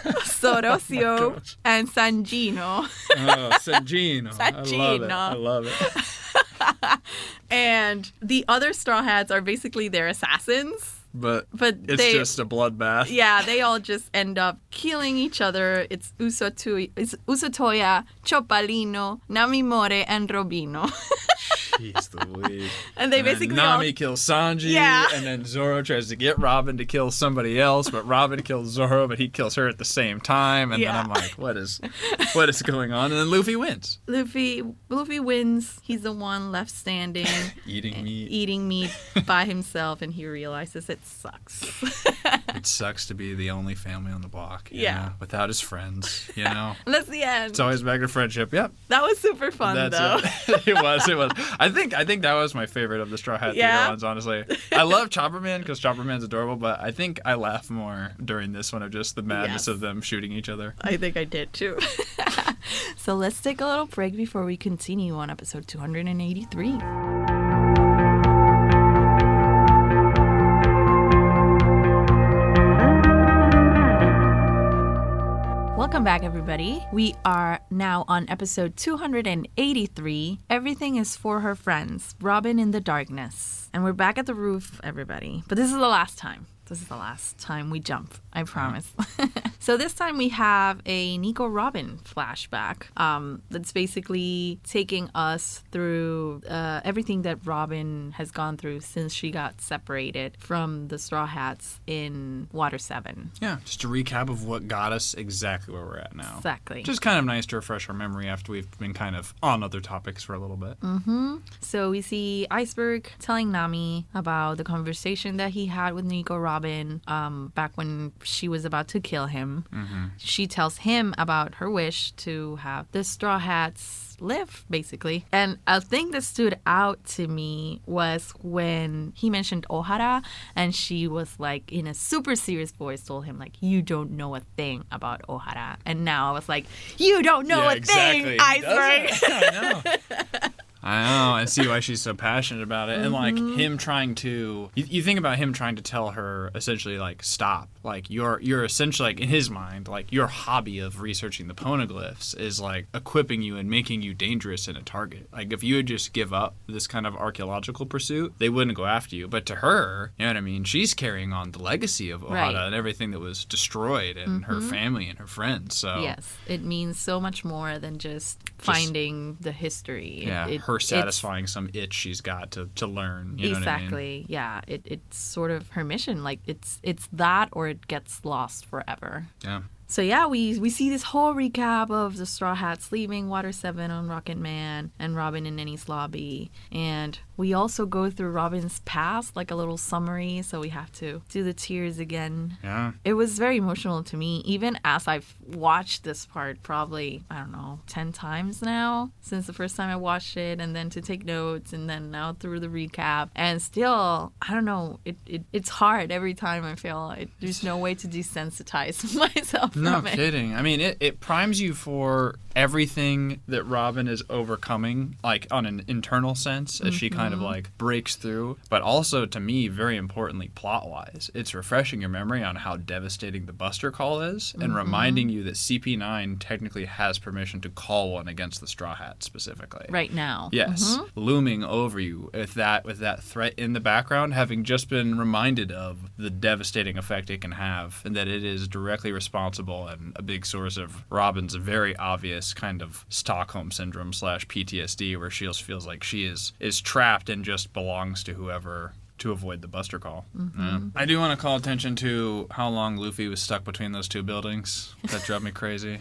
Sorosio, and Sanjino. Oh, Sanjino. I love it. And the other Straw Hats are basically their assassins. But it's just a bloodbath. Yeah, they all just end up killing each other. It's Usotoya, Chopalino, Namimore, and Robino. Jeez Louise. And they basically Nami kills Sanji, and then Zoro tries to get Robin to kill somebody else, but Robin kills Zoro, but he kills her at the same time. And then I'm like, what is going on? And then Luffy wins. Luffy wins. He's the one left standing. Eating meat by himself, and he realizes it sucks. It sucks to be the only family on the block. You know, without his friends, you know. And that's the end. It's always back to friendship. Yep. That was super fun, though. It was. I think that was my favorite of the Straw Hat Theater ones, honestly. I love Chopperman because Chopperman's adorable, but I think I laugh more during this one of just the madness of them shooting each other. I think I did, too. So let's take a little break before we continue on episode 283. Welcome back, everybody. We are now on episode 283. Everything is for her friends. Robin in the darkness. And we're back at the roof, everybody. But this is the last time. This is the last time we jump. I promise. So this time we have a Nico Robin flashback that's basically taking us through everything that Robin has gone through since she got separated from the Straw Hats in Water 7. Yeah, just a recap of what got us exactly where we're at now. Exactly. Just kind of nice to refresh our memory after we've been kind of on other topics for a little bit. Mm-hmm. So we see Iceberg telling Nami about the conversation that he had with Nico Robin Robin back when she was about to kill him. Mm-hmm. She tells him about her wish to have the Straw Hats live, basically. And a thing that stood out to me was when he mentioned Ohara, and she was like, in a super serious voice, told him like, you don't know a thing about Ohara. And now I was like, you don't know a thing, Iceberg. I know. I know. I see why she's so passionate about it. And like him trying to, you think about him trying to tell her essentially like, stop. Like you're essentially like in his mind, like your hobby of researching the poneglyphs is like equipping you and making you dangerous in a target. Like if you would just give up this kind of archaeological pursuit, they wouldn't go after you. But to her, you know what I mean? She's carrying on the legacy of Ohara and everything that was destroyed and her family and her friends. So yes, it means so much more than just finding the history. Yeah, her satisfying some itch she's got to learn. You know exactly. what I mean? Yeah, it's sort of her mission. Like it's that or it gets lost forever. Yeah. So yeah, we see this whole recap of the Straw Hats leaving Water 7 on Rocket Man and Robin in Enies Lobby. And we also go through Robin's past, like a little summary, so we have to do the tears again. Yeah. It was very emotional to me, even as I've watched this part probably, 10 times now since the first time I watched it, and then to take notes, and then now through the recap. And still, I don't know, it's hard every time I feel there's no way to desensitize myself. No kidding. I mean, it primes you for everything that Robin is overcoming, like on an internal sense, as she kind of like breaks through. But also, to me, very importantly, plot-wise, it's refreshing your memory on how devastating the Buster Call is, and reminding you that CP9 technically has permission to call one against the Straw Hat specifically. Right now. Yes, looming over you with that threat in the background, having just been reminded of the devastating effect it can have, and that it is directly responsible and a big source of Robin's very obvious kind of Stockholm syndrome / PTSD, where she feels like she is trapped and just belongs to whoever to avoid the Buster Call. I do want to call attention to how long Luffy was stuck between those two buildings. That drove me crazy.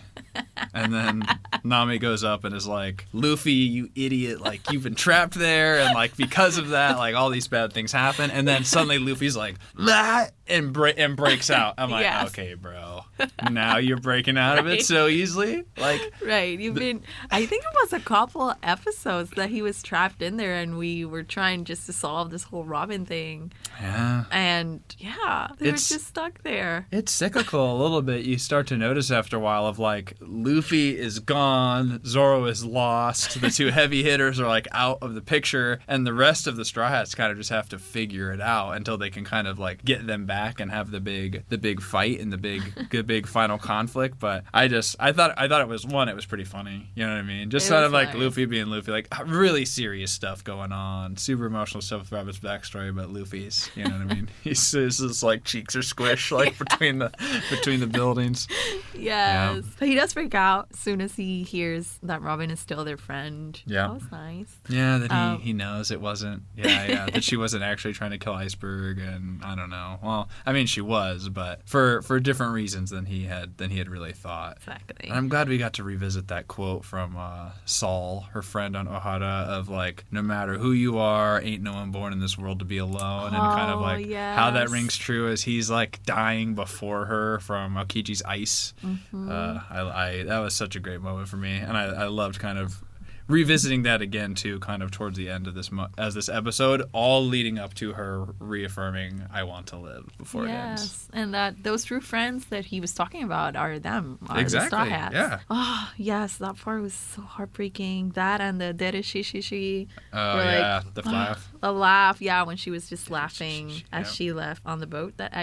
And then Nami goes up and is like, Luffy, you idiot, like you've been trapped there, and like because of that, like all these bad things happen. And then suddenly Luffy's like, that, and breaks out. I'm like, okay, bro, now you're breaking out of it so easily. Like, right, I think it was a couple episodes that he was trapped in there, and we were trying just to solve this whole Robin thing. Yeah. And they were just stuck there. It's cyclical a little bit. You start to notice after a while of like, Luffy is gone, Zoro is lost, the two heavy hitters are like out of the picture, and the rest of the Straw Hats kind of just have to figure it out until they can kind of like get them back and have the big fight and the big final conflict. But I thought it was pretty funny. You know what I mean? Just kind of like Luffy being Luffy, like really serious stuff going on, super emotional stuff with Robin's backstory, but Luffy's, you know what I mean? He's just like cheeks are squished like between the buildings. Yes. Yeah. But he does freak out as soon as he hears that Robin is still their friend. Yeah. That was nice. Yeah, that he knows it wasn't. Yeah, that she wasn't actually trying to kill Iceberg, and I don't know. Well, I mean she was, but for different reasons than he had really thought. Exactly. And I'm glad we got to revisit that quote from Saul, her friend on Ohara, of like, no matter who you are, ain't no one born in this world to be alone, and kind of like how that rings true as he's like dying before her from Aokichi's ice. That was such a great moment for me, and I loved kind of revisiting that again too, kind of towards the end of this episode, all leading up to her reaffirming I want to live before it ends. And that those true friends that he was talking about are exactly. The Straw Hats. Yeah. Oh yes, that part was so heartbreaking. That and the derishishishi. Oh yeah, the laugh. A laugh, yeah, when she was just laughing as she left on the boat that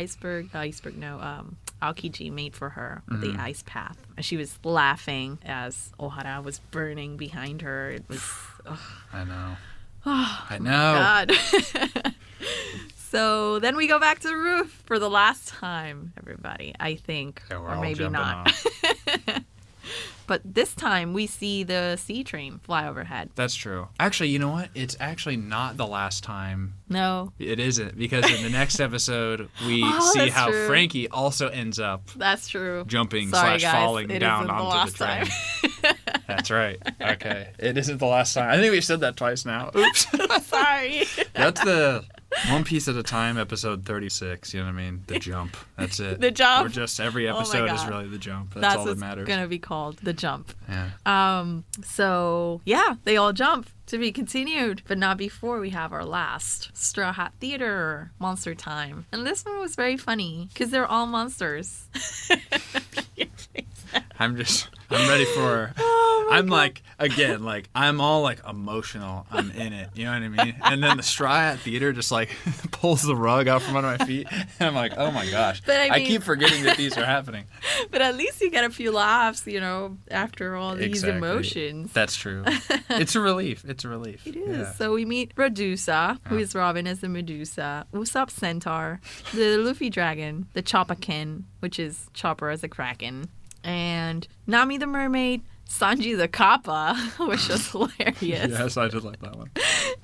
Aokichi made for her with the ice path. She was laughing as Ohara was burning behind her. It was. I know. I know. God. So then we go back to the roof for the last time, everybody. I think, or maybe not. But this time we see the sea train fly overhead. That's true. Actually, you know what? It's actually not the last time. No. It isn't, because in the next episode we see how Frankie also ends up. That's true. Jumping / falling down onto the train. That's right. Okay. It isn't the last time. I think we've said that twice now. Oops. Sorry. That's the One piece at a time, episode 36, you know what I mean? The jump. That's it. The jump? Or just every episode is really the jump. That's all that matters. That's going to be called, the jump. Yeah. So, yeah, they all jump. To be continued, but not before we have our last Straw Hat Theater monster time. And this one was very funny because they're all monsters. I'm ready for. I'm like, again, like I'm all like emotional. I'm in it. You know what I mean? And then the Straw Hat Theater just like pulls the rug out from under my feet. And I'm like, oh my gosh. But I keep forgetting that these are happening. But at least you get a few laughs, you know, after all these emotions. That's true. It's a relief. It's a relief. It is. Yeah. So we meet Medusa, who is Robin as the Medusa, Usopp Centaur, the Luffy Dragon, the Choppakin, which is Chopper as a Kraken, and Nami the Mermaid, Sanji the Kappa, which was hilarious. Yes, I did like that one.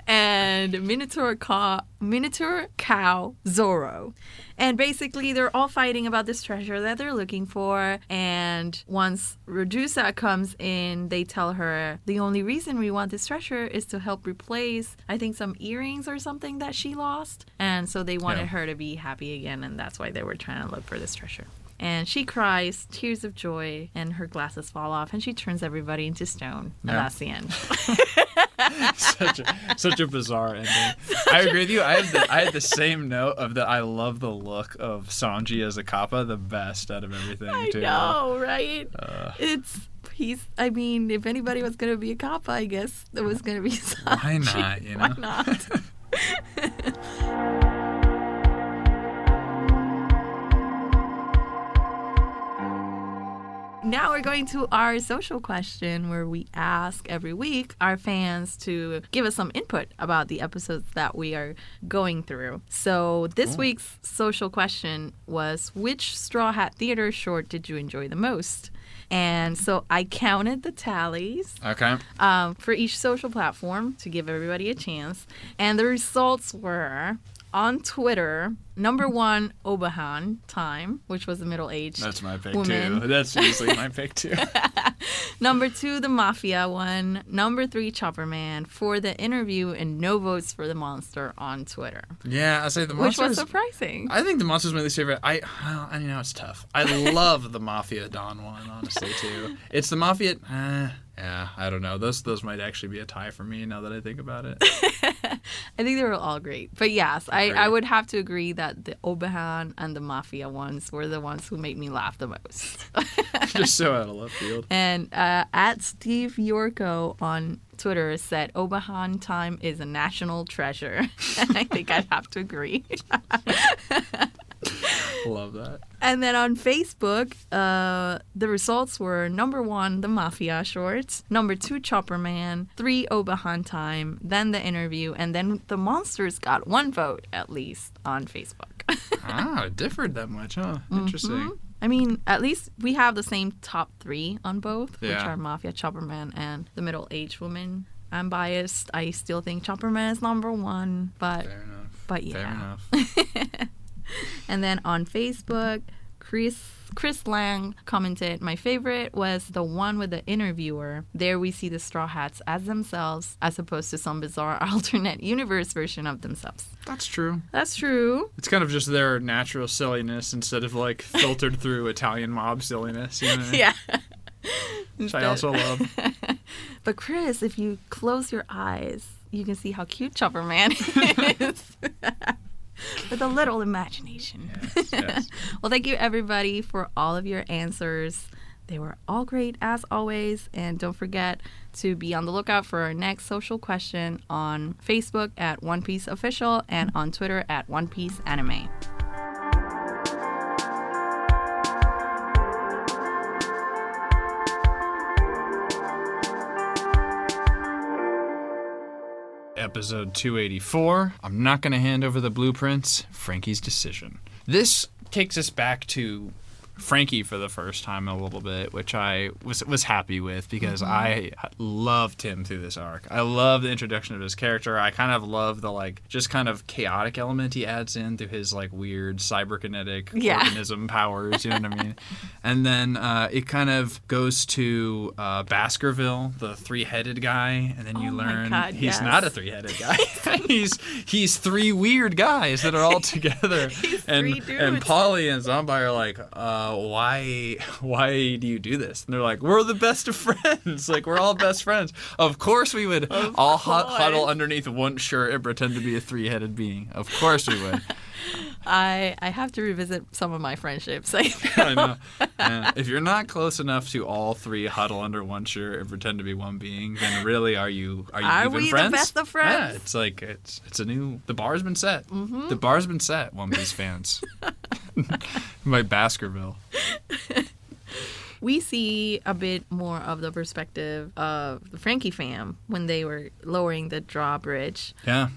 And Minotaur Cow Zoro. And basically, they're all fighting about this treasure that they're looking for. And once Medusa comes in, they tell her the only reason we want this treasure is to help replace, I think, some earrings or something that she lost. And so they wanted her to be happy again, and that's why they were trying to look for this treasure. And she cries tears of joy, and her glasses fall off, and she turns everybody into stone. And that's the end. such a bizarre ending. I agree with you. I had the same note of that. I love the look of Sanji as a Kappa, the best out of everything. I know, right? I mean, if anybody was gonna be a Kappa, I guess it was gonna be Sanji. Why not? You know? Why not? Now we're going to our social question where we ask every week our fans to give us some input about the episodes that we are going through. So this week's social question was, which Straw Hat Theater short did you enjoy the most? And so I counted the tallies for each social platform to give everybody a chance. And the results were, on Twitter, number 1, Obahan Time, which was a middle-aged woman. That's my pick, too. That's usually my pick, too. Number 2, the Mafia one. Number 3, Chopper Man, for the interview, and no votes for the monster on Twitter. Yeah, I say the monster. Which was surprising. I think the monster's my least favorite. I know it's tough. I love the Mafia Dawn one, honestly, too. It's the Mafia. Yeah, I don't know. Those might actually be a tie for me now that I think about it. I think they were all great. But yes, I would have to agree that the Obahan and the Mafia ones were the ones who made me laugh the most. Just so out of left field. And at Steve Yorko on Twitter said, Obahan Time is a national treasure. And I think I'd have to agree. Love that. And then on Facebook, the results were number 1, the Mafia shorts, number 2, Chopper Man, 3, Obahan Time, then the interview, and then the monsters got 1 vote at least on Facebook. It differed that much, huh? Interesting. I mean, at least we have the same top 3 on both, which Yeah. are Mafia, Chopper Man, and the middle-aged woman. I'm biased. I still think Chopper Man is number 1, but Fair enough. But yeah. Fair enough. And then on Facebook, Chris Lang commented, my favorite was the one with the interviewer. There we see the Straw Hats as themselves, as opposed to some bizarre alternate universe version of themselves. That's true. That's true. It's kind of just their natural silliness instead of like filtered through Italian mob silliness. You know what I mean? Yeah. Which I also love. But Chris, if you close your eyes, you can see how cute Chopper Man is. With a little imagination. Yes. Well, thank you, everybody, for all of your answers. They were all great, as always. And don't forget to be on the lookout for our next social question on Facebook at One Piece Official and on Twitter at One Piece Anime. Episode 284. I'm not going to hand over the blueprints. Frankie's decision. This takes us back to Frankie for the first time a little bit, which I was happy with because I loved him through this arc. I love the introduction of his character. I kind of love the just kind of chaotic element he adds in through his weird cyberkinetic organism powers, you know what I mean? And then it kind of goes to Baskerville, the three-headed guy, and then you learn he's not a three-headed guy. he's three weird guys that are all together. And Polly and Zombie are like, why do you do this? And they're like, we're the best of friends. We're all best friends. Of course we would all huddle underneath one shirt and pretend to be a three-headed being. Of course we would. I have to revisit some of my friendships. I know. Yeah. If you're not close enough to all three huddle under one shirt and pretend to be one being, then really are you even we friends? The best of friends? Yeah, it's a new. The bar's been set. Mm-hmm. The bar's been set, One Piece fans. By Baskerville. We see a bit more of the perspective of the Frankie fam when they were lowering the drawbridge. Yeah.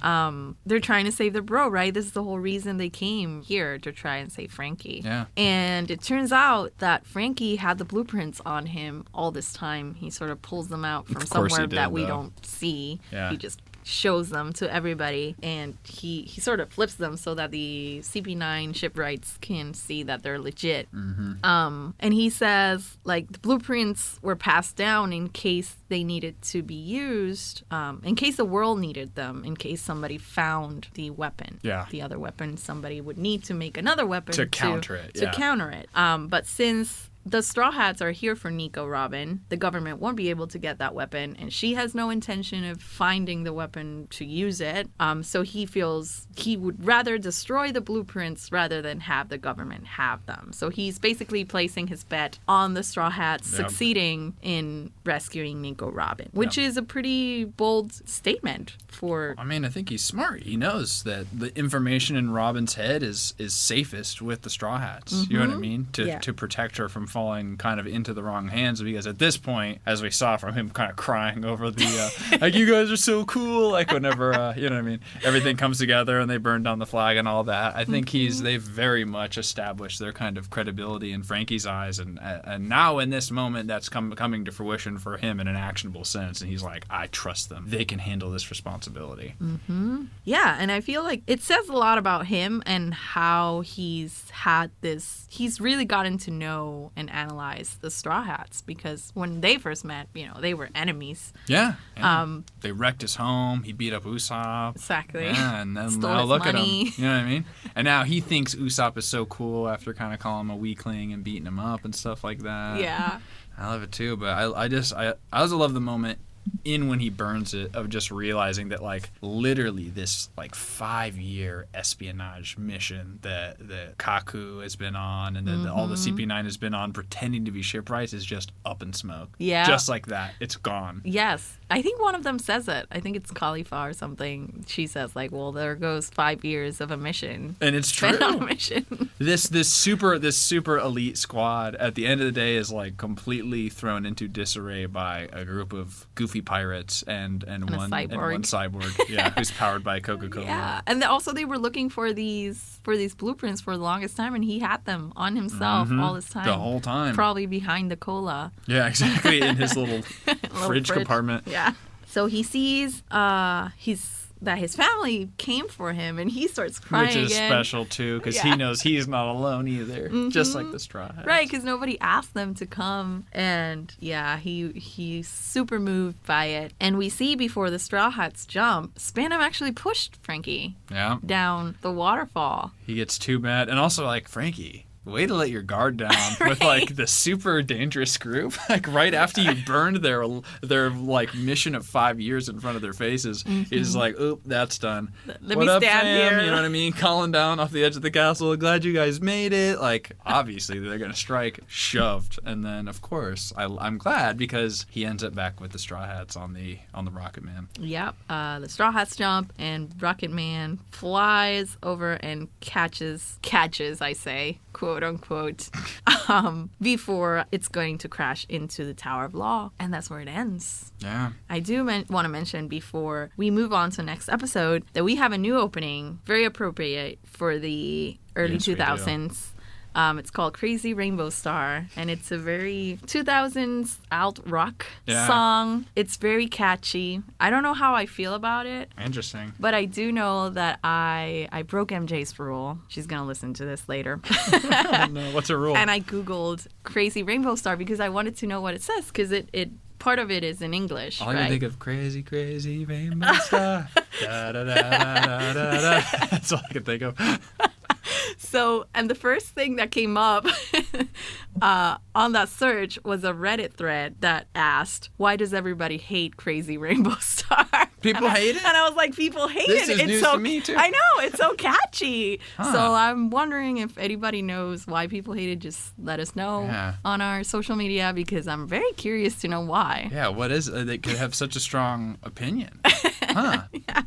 They're trying to save their bro, right? This is the whole reason they came here, to try and save Frankie. Yeah. And it turns out that Frankie had the blueprints on him all this time. He sort of pulls them out from somewhere that we don't see. Yeah. He just shows them to everybody, and he sort of flips them so that the CP9 shipwrights can see that they're legit. Mm-hmm. And he says, the blueprints were passed down in case they needed to be used, in case the world needed them, in case somebody found the weapon. Yeah. The other weapon, somebody would need to make another weapon to counter it. To counter it. But since the Straw Hats are here for Nico Robin, the government won't be able to get that weapon, and she has no intention of finding the weapon to use it. So he feels he would rather destroy the blueprints rather than have the government have them. So he's basically placing his bet on the Straw Hats succeeding in rescuing Nico Robin, which is a pretty bold statement for... I mean, I think he's smart. He knows that the information in Robin's head is safest with the Straw Hats. Mm-hmm. You know what I mean? To protect her from falling kind of into the wrong hands, because at this point, as we saw from him kind of crying over the you guys are so cool, whenever you know what I mean, everything comes together and they burn down the flag and all that. I think they've very much established their kind of credibility in Frankie's eyes, and now in this moment that's coming to fruition for him in an actionable sense, and he's like, I trust them, they can handle this responsibility. Yeah, and I feel like it says a lot about him and how he's really gotten to know and analyze the Straw Hats, because when they first met, they were enemies. Yeah. They wrecked his home. He beat up Usopp. Exactly. Yeah, and then now look at him. You know what I mean? And now he thinks Usopp is so cool after kind of calling him a weakling and beating him up and stuff like that. Yeah. I love it too, but I also love the moment when he burns it, of just realizing that literally this 5-year espionage mission that Kaku has been on, and then all the CP9 has been on pretending to be shipwrights, is just up in smoke. Yeah. Just like that. It's gone. Yes. I think one of them says it. I think it's Khalifa or something. She says well, there goes 5 years of a mission. And it's true. Spent on a mission. This super elite squad at the end of the day is completely thrown into disarray by a group of goofy pirates and one cyborg, who's powered by Coca-Cola. Yeah, and also they were looking for these blueprints for the longest time, and he had them on himself all this time. The whole time. Probably behind the cola. Yeah, exactly, in his little fridge compartment. Yeah. So he sees that his family came for him, and he starts crying again. Which is again. Special, too, because he knows he's not alone either, just like the Straw Hats. Right, because nobody asked them to come, and he's super moved by it. And we see before the Straw Hats jump, Spandam actually pushed Frankie down the waterfall. He gets too mad, and also, Frankie... Way to let your guard down with the super dangerous group. Right after you burned their mission of 5 years in front of their faces, it's oop, that's done. Let what me up, stand fam? here. You know what I mean? Calling down off the edge of the castle. Glad you guys made it. Obviously they're gonna strike. Shoved, and then of course I'm glad, because he ends up back with the Straw Hats on the Rocket Man. Yep. The Straw Hats jump, and Rocket Man flies over and catches, I say, quote unquote, before it's going to crash into the Tower of Law. And that's where it ends. Yeah. I do want to mention before we move on to the next episode that we have a new opening, very appropriate for the early 2000s. It's called Crazy Rainbow Star, and it's a very 2000s alt rock song. It's very catchy. I don't know how I feel about it. Interesting. But I do know that I broke MJ's rule. She's going to listen to this later. No, what's her rule? And I Googled Crazy Rainbow Star because I wanted to know what it says, because it part of it is in English. All I can think of crazy, crazy rainbow star. Da, da, da, da, da, da. That's all I can think of. So, and the first thing that came up on that search was a Reddit thread that asked, why does everybody hate Crazy Rainbow Star? People hate it? And I was like, people hate This it. is news to me, too. I know, it's so catchy. Huh. So I'm wondering if anybody knows why people hate it. Just let us know on our social media, because I'm very curious to know why. Yeah, what is they could have such a strong opinion? Huh. Yeah.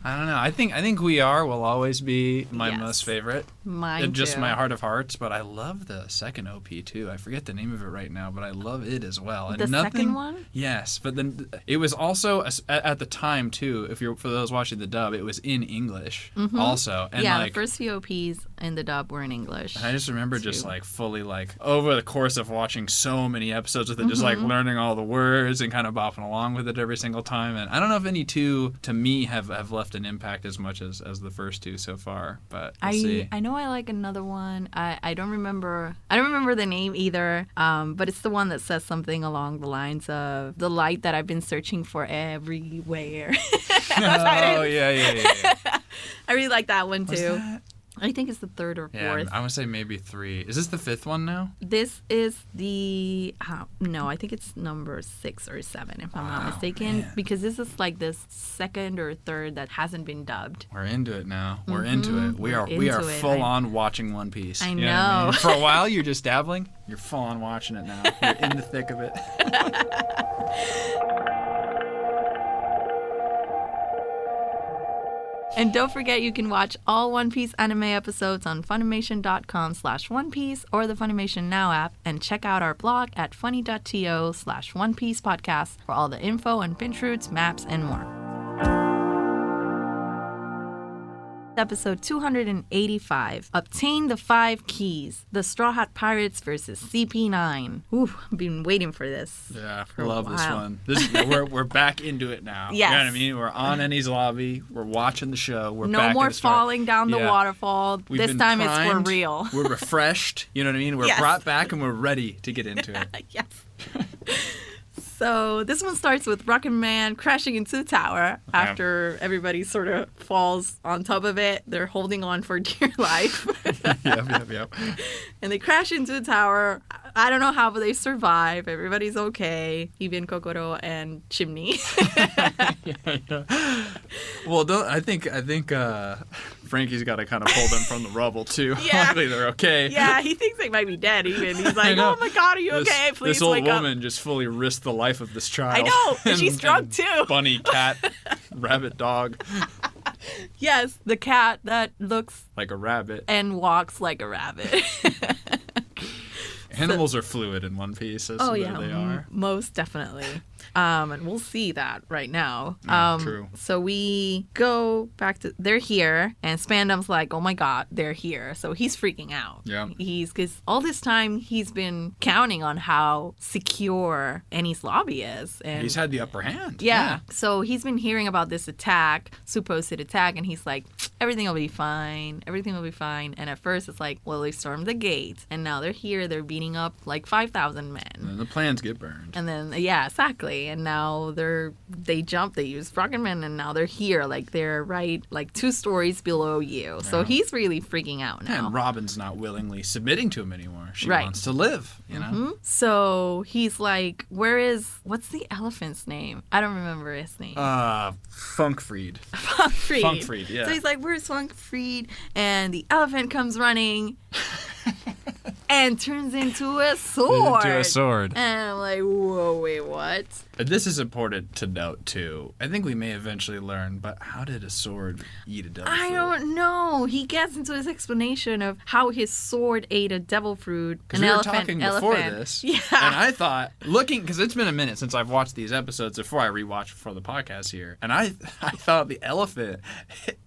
I don't know. I think We Are will always be my most favorite. Mine Just too. my heart of hearts, but I love the second OP too. I forget the name of it right now, but I love it as well. And The second one? Yes, but then it was also at the time too. If you're for those watching the dub, it was in English also. And the first few OPs in the dub were in English. And I just remember just like fully like over the course of watching so many episodes with it, just like learning all the words and kind of bopping along with it every single time. And I don't know if any two to me have left an impact as much as the first two so far, but we'll see. I know I like another one. I don't remember the name either, but it's the one that says something along the lines of the light that I've been searching for everywhere. Oh yeah. I really like that one too. What's that? I think it's the third or Yeah, fourth. I would say maybe 3. Is this the 5th one now? This is the no, I think it's number 6 or 7 if I'm not mistaken, man. because this is like the second or third that hasn't been dubbed. We're into it now. We're into it. We are into it. full on watching One Piece. I You know what I know. mean? For a while you're just dabbling. You're full on watching it now. You're in the thick of it. And don't forget, you can watch all One Piece anime episodes on Funimation.com/One Piece or the Funimation Now app, and check out our blog at funny.to/One Piece podcast for all the info on pinch routes, maps, and more. Episode 285, Obtain the 5 Keys, the Straw Hat Pirates versus CP9. Ooh, I've been waiting for this. Yeah, for a love this while. one. We're back into it now. Yes. You know what I mean? We're on Enies Lobby. We're watching the show. We're No back more in the start. falling down the waterfall. We've This been time it's primed. for real. We're refreshed. You know what I mean? We're Yes. brought back and we're ready to get into it. Yes. So this one starts with Rocket Man crashing into a tower after everybody sort of falls on top of it. They're holding on for dear life. Yep. And they crash into a tower. I don't know how, but they survive. Everybody's okay. Even Kokoro and Chimney. Well, I think Frankie's got to kind of pull them from the rubble too. Yeah. Luckily, they're okay. Yeah, he thinks they might be dead even. He's like, oh my God, are you okay? Please this old wake up. woman just fully risked the life of this child. I know, and she's drunk too. Bunny, cat, rabbit, dog. Yes, the cat that looks Like a rabbit. and walks like a rabbit. Animals are fluid in One Piece. That's what they are. Most definitely. And we'll see that right now. True. So we go back to, they're here, and Spandam's like, oh my God, they're here. So he's freaking out. Yeah. Because all this time he's been counting on how secure Enies Lobby is. And He's had the upper hand. yeah. So he's been hearing about this attack, supposed attack, and he's like, everything will be fine. Everything will be fine. And at first it's like, well, they stormed the gates, and now they're here. They're beating up like 5,000 men. And then the plans get burned. And then, yeah, exactly. And now they jump, they use Rocketman, and now they're here. Like, they're right, like 2 stories below you. So he's really freaking out now. And Robin's not willingly submitting to him anymore. She Right. wants to live, you know? So he's like, what's the elephant's name? I don't remember his name. Funkfried. Funkfried. Funkfried, yeah. So he's like, where's Funkfried? And the elephant comes running. and turns into a sword. Into a sword. And I'm like, whoa, wait, what? This is important to note, too. I think we may eventually learn, but how did a sword eat a devil fruit? I don't know. He gets into this explanation of how his sword ate a devil fruit. Because we were talking before this. Yeah. And I thought, because it's been a minute since I've watched these episodes before I rewatched before the podcast here. And I thought the elephant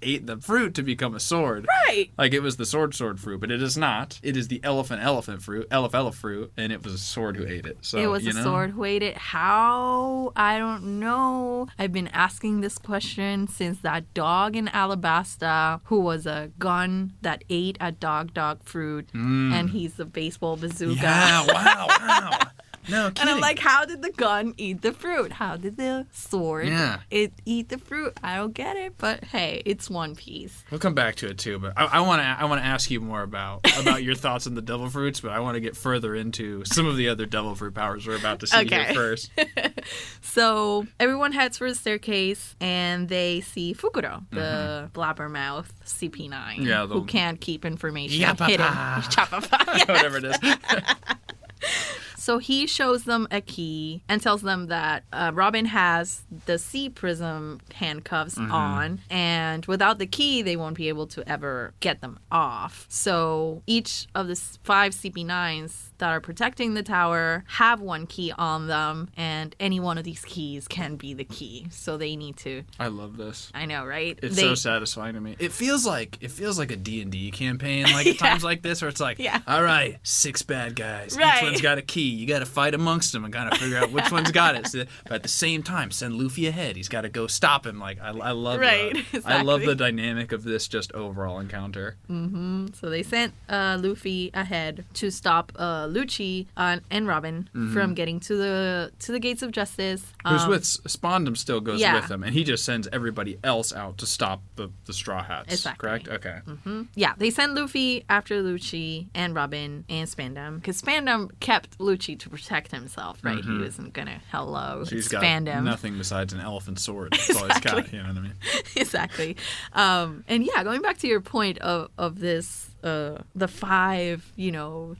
ate the fruit to become a sword. Right. Like it was the sword fruit, but it is not. It is the elephant fruit, elephant fruit, and it was a sword who ate it. So it was a sword who ate it. How? I don't know. I've been asking this question since that dog in Alabasta who was a gun that ate a dog fruit, and he's the baseball bazooka. Yeah, wow. No kidding. And I'm like, how did the gun eat the fruit? How did the sword eat the fruit? I don't get it, but hey, it's One Piece. We'll come back to it too, but I want to ask you more about your thoughts on the devil fruits, but I want to get further into some of the other devil fruit powers we're about to see here first. So everyone heads for the staircase, and they see Fukuro, the blabbermouth CP9, who can't keep information hidden. Whatever it is. So he shows them a key and tells them that Robin has the sea prism handcuffs on, and without the key, they won't be able to ever get them off. So each of the 5 CP9s that are protecting the tower have one key on them, and any one of these keys can be the key. So they need to. I love this. I know, right? It's so satisfying to me. It feels like a D&D campaign, like at times like this, where it's like, all right, 6 bad guys. Each one's got a key. You got to fight amongst them and kind of figure out which one's got it. So, but at the same time, send Luffy ahead. He's got to go stop him. Like I love exactly. I love the dynamic of this just overall encounter. So they sent Luffy ahead to stop Lucci and Robin from getting to the gates of justice. Who's with Spondum still goes with them, and he just sends everybody else out to stop the Straw Hats. Exactly. Correct? Okay. Yeah, they sent Luffy after Lucci and Robin and Spandam, because Spandam kept Lucci to protect himself, right? He wasn't gonna He's got Spandam. nothing besides an elephant sword. That's all he's got. You know what I mean? Exactly. And yeah, going back to your point of this. The 5,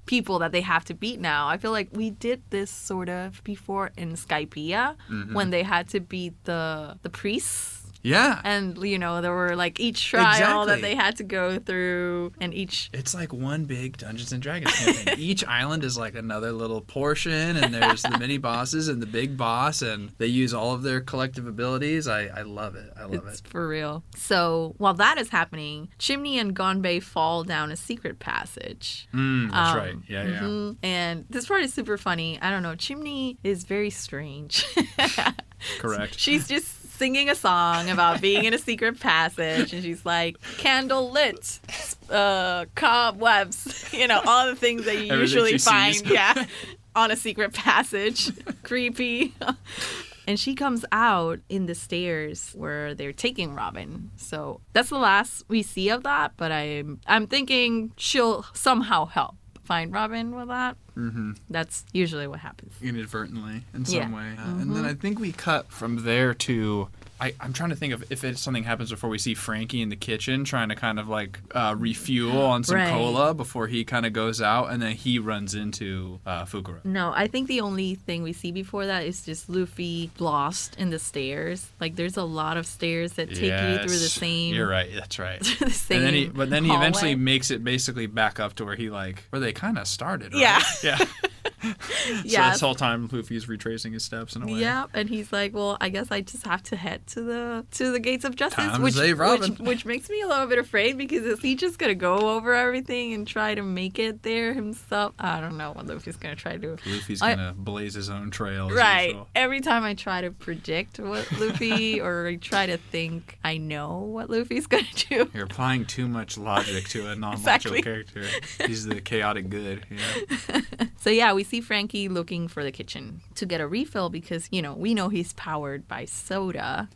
people that they have to beat now. I feel like we did this sort of before in Skypiea when they had to beat the priests. Yeah. And, there were like each trial that they had to go through, and each... It's like one big Dungeons & Dragons campaign. Each island is like another little portion, and there's the mini bosses and the big boss, and they use all of their collective abilities. I love it. I love it. For real. So, while that is happening, Chimney and Gonbei fall down a secret passage. That's right. Yeah. And this part is super funny. I don't know. Chimney is very strange. Correct. She's just singing a song about being in a secret passage, and she's like, candle lit, cobwebs, all the things that you usually find on a secret passage. Creepy. And she comes out in the stairs where they're taking Robin. So that's the last we see of that, but I'm thinking she'll somehow help find Robin with that. That's usually what happens. Inadvertently, in some way. And then I think we cut from there to... I'm trying to think of if something happens before we see Frankie in the kitchen trying to kind of like refuel on some cola before he kind of goes out, and then he runs into Fukuro. No, I think the only thing we see before that is just Luffy lost in the stairs. Like there's a lot of stairs that take you through the same... You're right, that's right. the same and then he eventually makes it basically back up to where they kind of started, right? Yeah. So this whole time Luffy's retracing his steps in a way. Yeah, and he's like, well, I guess I just have to head to the gates of justice, which makes me a little bit afraid, because is he just gonna go over everything and try to make it there himself? I don't know what Luffy's gonna try to do. Luffy's gonna blaze his own trail. Right. Every time I try to predict what Luffy or I try to think I know what Luffy's gonna do. You're applying too much logic to a non-macho character. He's the chaotic good. Yeah. So yeah, we see Frankie looking for the kitchen to get a refill because, we know he's powered by soda.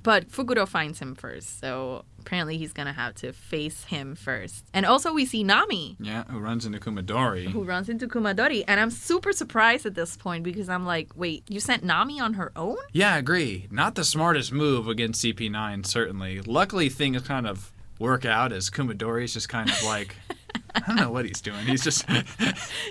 But Fukuro finds him first, so apparently he's going to have to face him first. And also we see Nami. Yeah, who runs into Kumadori. And I'm super surprised at this point because I'm like, wait, you sent Nami on her own? Yeah, I agree. Not the smartest move against CP9, certainly. Luckily, things kind of work out as Kumadori's just kind of like... I don't know what he's doing. He's just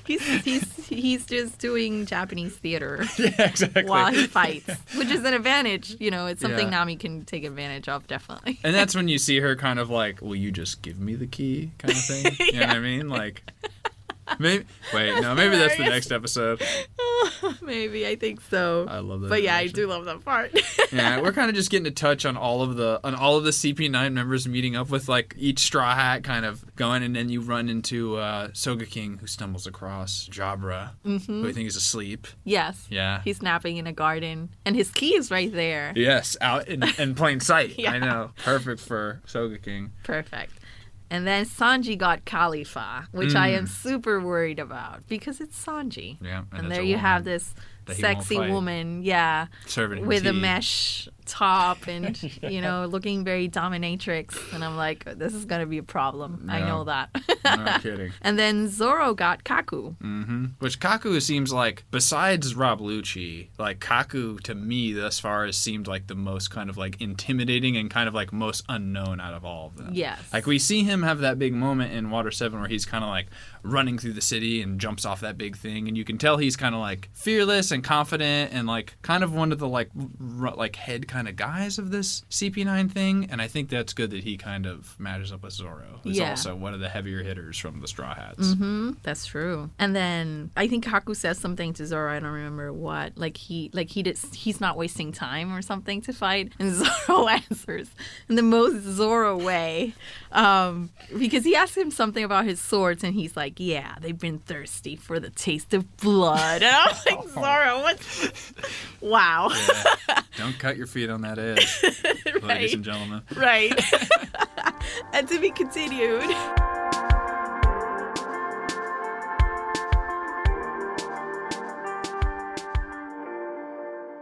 he's just doing Japanese theater. Yeah, exactly. While he fights, which is an advantage. It's something Nami can take advantage of, definitely. And that's when you see her kind of like, will you just give me the key kind of thing? You know what I mean? Like, maybe that's the next episode. Maybe, I think so. I love that. But yeah, I do love that part. Yeah, we're kind of just getting to touch on all of the CP9 members meeting up with like each Straw Hat kind of going, and then you run into Soga King, who stumbles across Jabra, who I think is asleep. Yes. Yeah. He's napping in a garden, and his key is right there. Yes, out in plain sight. Yeah. I know. Perfect for Soga King. Perfect. And then Sanji got Khalifa, which I am super worried about because it's Sanji. Yeah, and there you have this sexy woman, serving with tea. a mesh top and looking very dominatrix, and I'm like, this is gonna be a problem. I know that. No kidding. And then Zoro got Kaku. Which Kaku seems like, besides Rob Lucci, like Kaku to me thus far has seemed like the most kind of like intimidating and kind of like most unknown out of all of them. Yes. Like we see him have that big moment in Water 7 where he's kind of like running through the city and jumps off that big thing, and you can tell he's kind of like fearless and confident and like kind of one of the like head kind of guys of this CP9 thing, and I think that's good that he kind of matches up with Zoro, who's also one of the heavier hitters from the Straw Hats. That's true. And then I think Kaku says something to Zoro, I don't remember what, he's not wasting time or something to fight, and Zoro answers in the most Zoro way, because he asks him something about his swords, and he's like, yeah, they've been thirsty for the taste of blood. And I'm like, Zoro, what? Wow. Yeah. Don't cut your feet on that edge, right. Ladies and gentlemen. Right. And to be continued.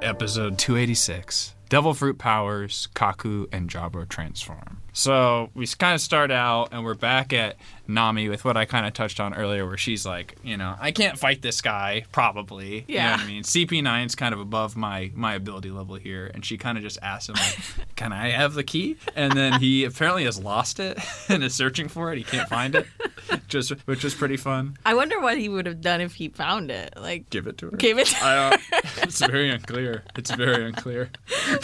Episode 286. Devil Fruit Powers, Kaku and Jabra transform. So we kind of start out and we're back at Nami with what I kind of touched on earlier, where she's like, I can't fight this guy, probably. Yeah. You know what I mean? CP9's kind of above my ability level here. And she kind of just asks him, like, can I have the key? And then he apparently has lost it and is searching for it. He can't find it, which is pretty fun. I wonder what he would have done if he found it. Like, give it to her. It's very unclear. It's very unclear.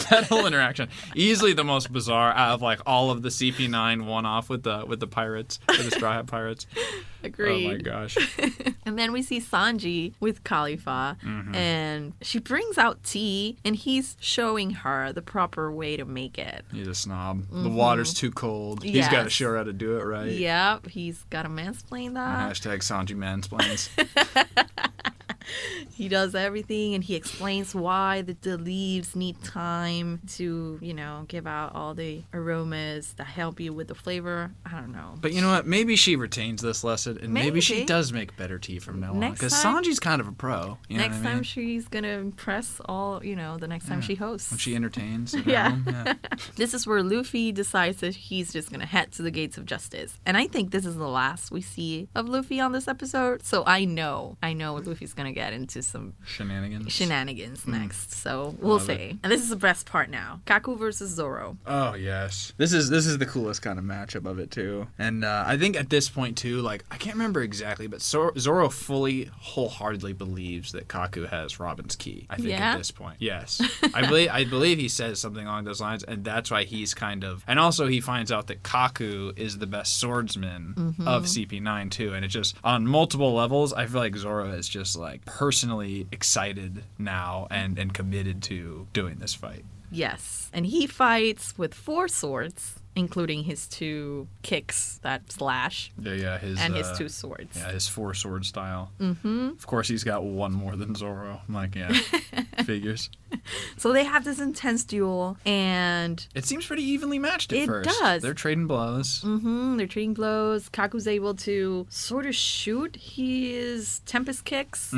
That whole interaction, easily the most bizarre out of like all of the CP9 one-off with the pirates, with the Straw Hat Pirates. Agreed. Oh my gosh. And then we see Sanji with Khalifa, and she brings out tea, and he's showing her the proper way to make it. He's a snob. The water's too cold. He's got to show her how to do it right. Yep, he's got to mansplain that. Hashtag Sanji mansplains. He does everything, and he explains why the leaves need time to, give out all the aromas that help you with the flavor. I don't know. But you know what? Maybe she retains this lesson, and maybe she does make better tea from now on. Because Sanji's kind of a pro. Next time she's going to impress all, the next time she hosts. When she entertains. Yeah. This is where Luffy decides that he's just going to head to the gates of justice. And I think this is the last we see of Luffy on this episode. So I know Luffy's going to get into some shenanigans next. So we'll see. And this is the best part now. Kaku versus Zoro. Oh yes, this is the coolest kind of matchup of it too. And I think at this point too, like I can't remember exactly, but Zoro fully, wholeheartedly believes that Kaku has Robin's key. I think at this point, yes, I believe he says something along those lines, and that's why he's kind of. And also he finds out that Kaku is the best swordsman of CP9 too, and it's just on multiple levels. I feel like Zoro is just like personally excited now and committed to doing this fight. Yes. And he fights with 4 swords, including his 2 kicks that slash. Yeah, his 2 swords. Yeah, his 4 sword style. Of course, he's got 1 more than Zoro. I'm like, yeah, figures. So they have this intense duel, and it seems pretty evenly matched at first. It does. They're trading blows. They're trading blows. Kaku's able to sort of shoot his Tempest kicks,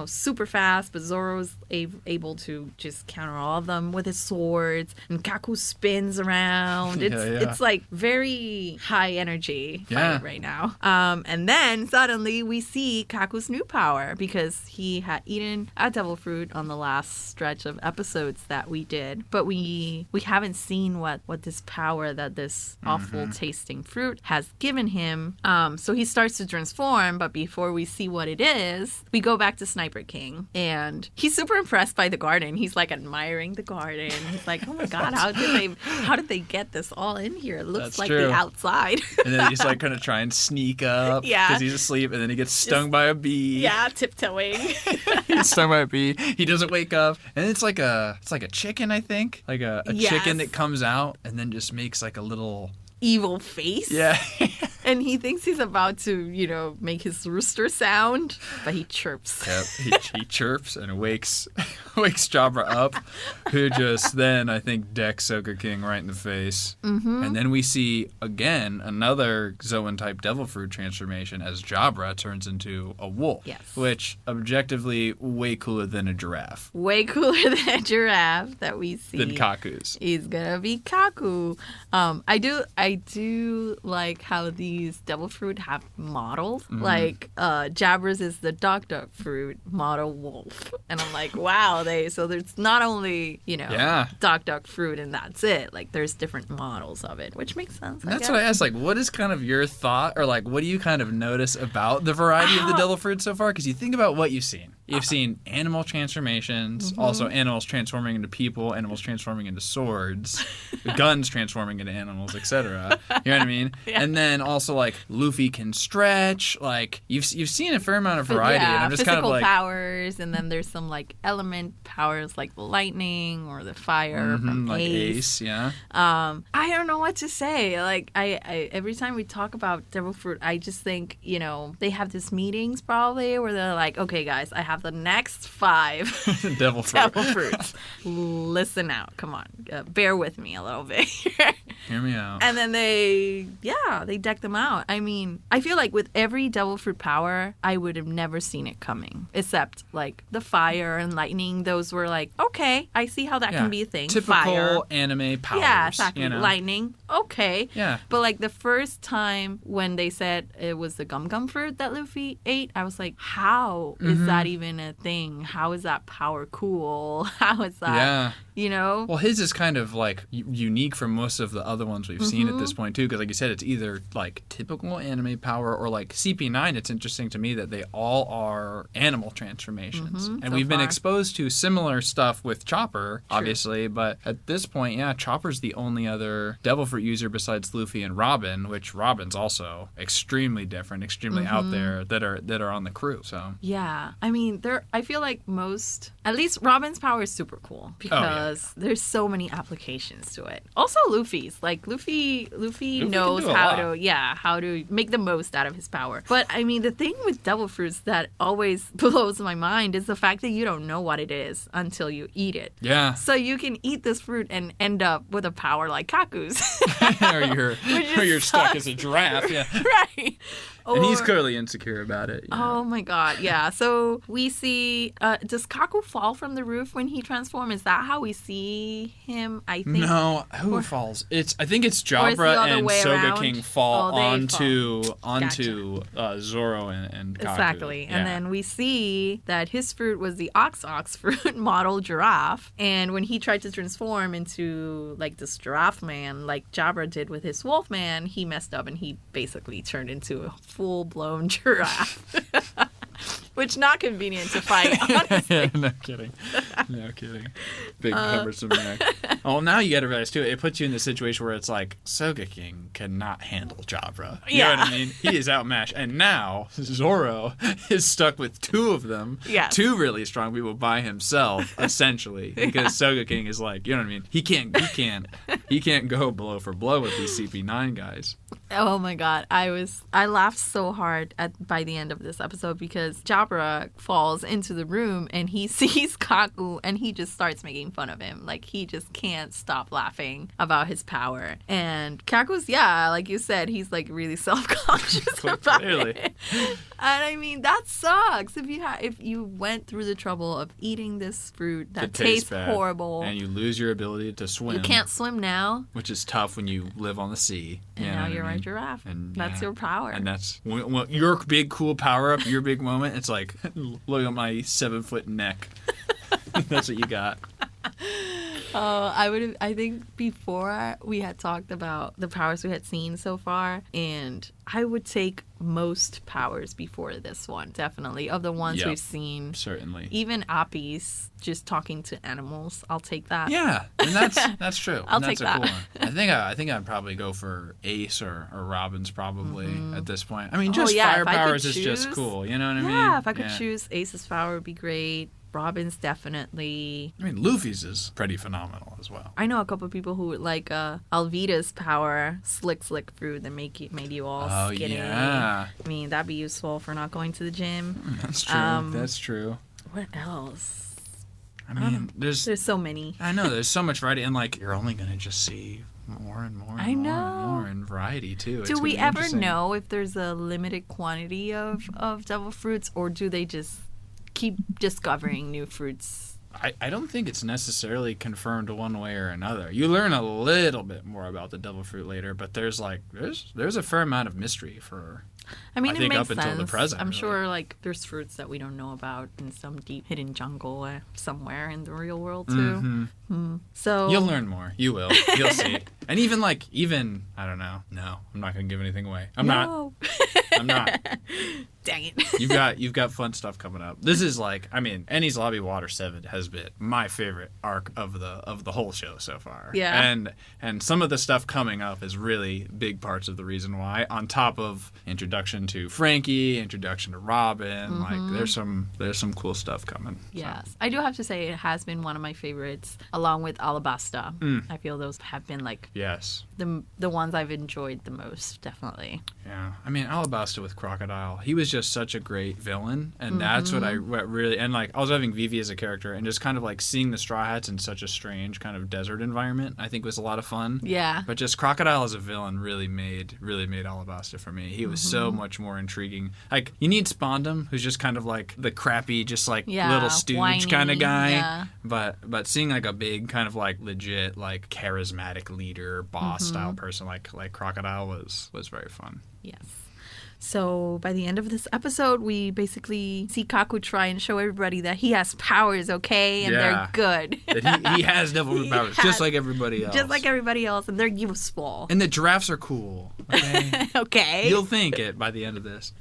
super fast, but Zoro's able to just counter all of them with his swords, and Kaku spins around around. It's like very high energy fight right now. And then suddenly we see Kaku's new power because he had eaten a devil fruit on the last stretch of episodes that we did, but we haven't seen what this power that this awful tasting fruit has given him. So he starts to transform, but before we see what it is, we go back to Sniper King, and he's super impressed by the garden. He's like admiring the garden. He's like, oh my god, how did they get this all in here? It looks like the outside. And then he's like gonna try and sneak up because he's asleep, and then he gets stung by a bee. Yeah, tiptoeing. He's stung by a bee. He doesn't wake up, and it's like a chicken, I think, like a chicken that comes out and then just makes like a little evil face. Yeah. And he thinks he's about to, make his rooster sound, but he chirps. Yep, he chirps and wakes Jabra up, who just then, I think, decks Soka King right in the face. Mm-hmm. And then we see, again, another Zoan-type devil fruit transformation as Jabra turns into a wolf. Yes. Which, objectively, way cooler than a giraffe. Way cooler than a giraffe that we see. Than Kaku's. He's gonna be Kaku. I do like how these devil fruit have models. Mm-hmm. Like Jabra's is the duck fruit model wolf, and I'm like, wow. So there's not only duck fruit and that's it. Like there's different models of it, which makes sense. That's what I asked. Like, what is kind of your thought, or like, what do you kind of notice about the variety of the devil fruit so far? Because you think about what you've seen. You've seen animal transformations, also animals transforming into people, animals transforming into swords, guns transforming into animals, etc. You know what I mean? Yeah. And then also like Luffy can stretch. Like you've seen a fair amount of variety. And I'm just kind of like powers, and then there's some like element powers like the lightning or the fire from like Ace. Yeah. I don't know what to say. Like I every time we talk about devil fruit, I just think they have these meetings probably where they're like, okay guys, I have the next 5 devil fruits. Listen out. Come on. Bear with me a little bit here. Hear me out. And then they deck them out. I mean, I feel like with every devil fruit power, I would have never seen it coming. Except like the fire and lightning. Those were like, okay, I see how that can be a thing. Typical fire. Anime powers. Yeah, exactly. Lightning. Okay. Yeah. But like the first time when they said it was the gum fruit that Luffy ate, I was like, how is that even a thing? How is that power cool? How is that, Well, his is kind of like unique from most of the other ones we've seen at this point too, because like you said, it's either like typical anime power or like CP9. It's interesting to me that they all are animal transformations, and we've been exposed to similar stuff with Chopper, obviously, but at this point, Chopper's the only other devil fruit user besides Luffy and Robin, which Robin's also extremely different, extremely out there that are on the crew. So I mean, I feel like at least Robin's power is super cool because there's so many applications to it. Also Luffy's. Like Luffy knows how to make the most out of his power. But I mean, the thing with devil fruits that always blows my mind is the fact that you don't know what it is until you eat it. Yeah. So you can eat this fruit and end up with a power like Kaku's. or you're stuck as a giraffe. Yeah. Right. And he's clearly insecure about it. Oh my god, yeah. So we see, does Kaku fall from the roof when he transforms? Is that how we see him? I think. No, who falls? I think it's Jabra and Soga King fall onto Zoro and Kaku. Exactly. Yeah. And then we see that his fruit was the ox fruit model giraffe. And when he tried to transform into like this giraffe man, like Jabra did with his wolf man, he messed up and he basically turned into a full-blown giraffe. Which, not convenient to fight, honestly. No kidding. Big cumbersome neck. Oh, now you got to realize, too, it puts you in the situation where it's like, Soga King cannot handle Jabra. You know what I mean? He is outmatched. And now, Zoro is stuck with 2 of them. Yes. 2 really strong people by himself, essentially. Because Soga King is like, you know what I mean? He can't go blow for blow with these CP9 guys. Oh my god, I laughed so hard by the end of this episode because Jabra falls into the room and he sees Kaku and he just starts making fun of him. Like he just can't stop laughing about his power. And Kaku's, like you said, he's like really self-conscious about it. And I mean, that sucks. If you went through the trouble of eating this fruit that tastes bad, horrible. and you lose your ability to swim. You can't swim now. Which is tough when you live on the sea. And now you're a giraffe. And that's your power. And that's your big cool power-up, your big moment. It's like, look at my 7-foot neck. That's what you got. I think before we had talked about the powers we had seen so far, and I would take most powers before this one, definitely, of the ones we've seen. Certainly. Even Appy's just talking to animals, I'll take that. Yeah, and that's true. I'll take that. Cool one. I think I'd probably go for Ace or Robin's probably at this point. I mean, just fire powers is just cool. You know what I mean? Yeah, if I could choose, Ace's power would be great. Robin's definitely. I mean, Luffy's is pretty phenomenal as well. I know a couple of people who would like Alvida's power, slick fruit that made you all skinny. Yeah. I mean, that'd be useful for not going to the gym. That's true. That's true. What else? I mean, there's so many. I know there's so much variety, and like you're only gonna just see more and more and more in variety too. Do we ever know if there's a limited quantity of devil fruits, or do they just keep discovering new fruits? I don't think it's necessarily confirmed one way or another. You learn a little bit more about the devil fruit later, but there's a fair amount of mystery for. I mean, I think it up makes sense. until the present. I'm really. Sure, like there's fruits that we don't know about in some deep hidden jungle somewhere in the real world too. Mm-hmm. So you'll learn more. You will. You'll see. And even I don't know. No, I'm not gonna give anything away. I'm not. Dang it. You've got fun stuff coming up. This is Enies Lobby Water 7 has been my favorite arc of the whole show so far. Yeah. And some of the stuff coming up is really big parts of the reason why. On top of introduction to Frankie, introduction to Robin, there's some cool stuff coming. Yes. So. I do have to say it has been one of my favorites, along with Alabasta. I feel those have been the ones I've enjoyed the most, definitely. Yeah. I mean, Alabasta with Crocodile, he was just such a great villain, and that's what really, and I was having Vivi as a character, and just kind of seeing the Straw Hats in such a strange kind of desert environment, I think was a lot of fun. Yeah. But just Crocodile as a villain really made Alabasta for me. He was so much more intriguing. You need Spondum, who's just kind of the crappy, just little stooge kind of guy. Yeah. But seeing a big kind of legit charismatic leader, boss style person like Crocodile was very fun. Yes. So by the end of this episode, we basically see Kaku try and show everybody that he has powers, okay? And they're good. That he has devil powers, just like everybody else. Just like everybody else, and they're useful. And the giraffes are cool, okay? Okay. You'll think it by the end of this.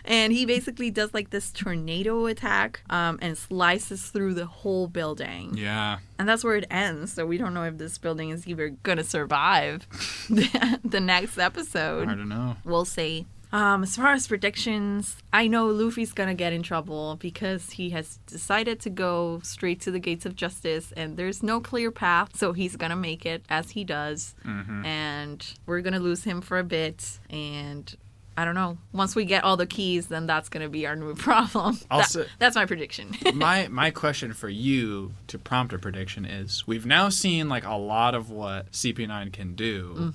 And he basically does this tornado attack and slices through the whole building. Yeah. And that's where it ends, so we don't know if this building is even going to survive the next episode. I don't know. We'll see. As far as predictions, I know Luffy's gonna get in trouble because he has decided to go straight to the gates of justice, and there's no clear path, so he's gonna make it as he does. And we're gonna lose him for a bit, and I don't know. Once we get all the keys, then that's going to be our new problem. That's my prediction. my question for you to prompt a prediction is, we've now seen a lot of what CP9 can do,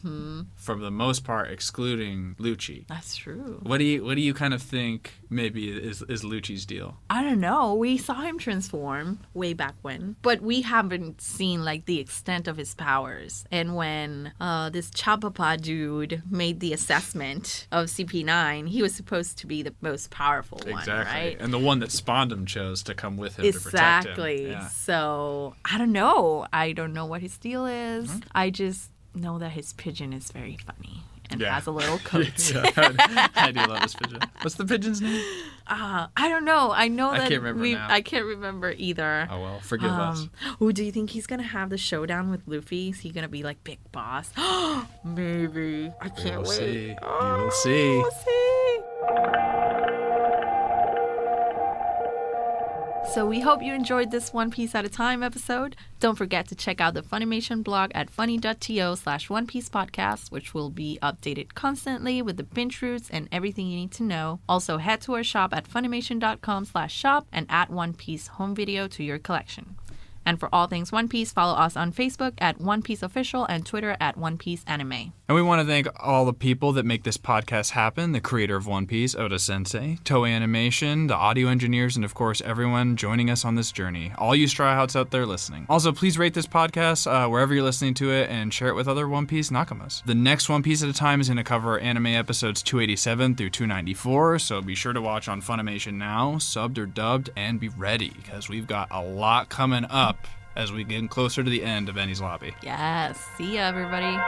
for the most part excluding Lucci. That's true. What do you kind of think maybe is Lucci's deal? I don't know. We saw him transform way back when, but we haven't seen the extent of his powers. And when this Chapapa dude made the assessment of CP9, he was supposed to be the most powerful one, right? And the one that Spondum chose to come with him to protect him. Exactly. Yeah. So, I don't know. I don't know what his deal is. Mm-hmm. I just know that his pigeon is very funny and has a little coat. I do love his pigeon. What's the pigeon's name? I don't know. I know that I can't remember now. I can't remember either. Oh, well, forgive us. Do you think he's going to have the showdown with Luffy? Is he going to be Big Boss? Maybe. I can't wait. See. You will see. We'll see. So we hope you enjoyed this One Piece at a Time episode. Don't forget to check out the Funimation blog at funny.to/OnePiecePodcast, which will be updated constantly with the binge routes and everything you need to know. Also, head to our shop at funimation.com/shop and add One Piece home video to your collection. And for all things One Piece, follow us on Facebook at One Piece Official and Twitter at One Piece Anime. And we want to thank all the people that make this podcast happen, the creator of One Piece, Oda Sensei, Toei Animation, the audio engineers, and of course everyone joining us on this journey. All you Straw Hats out there listening. Also, please rate this podcast wherever you're listening to it and share it with other One Piece Nakamas. The next One Piece at a Time is going to cover anime episodes 287 through 294, so be sure to watch on Funimation now, subbed or dubbed, and be ready, because we've got a lot coming up as we get closer to the end of Enies Lobby. Yes. See ya, everybody.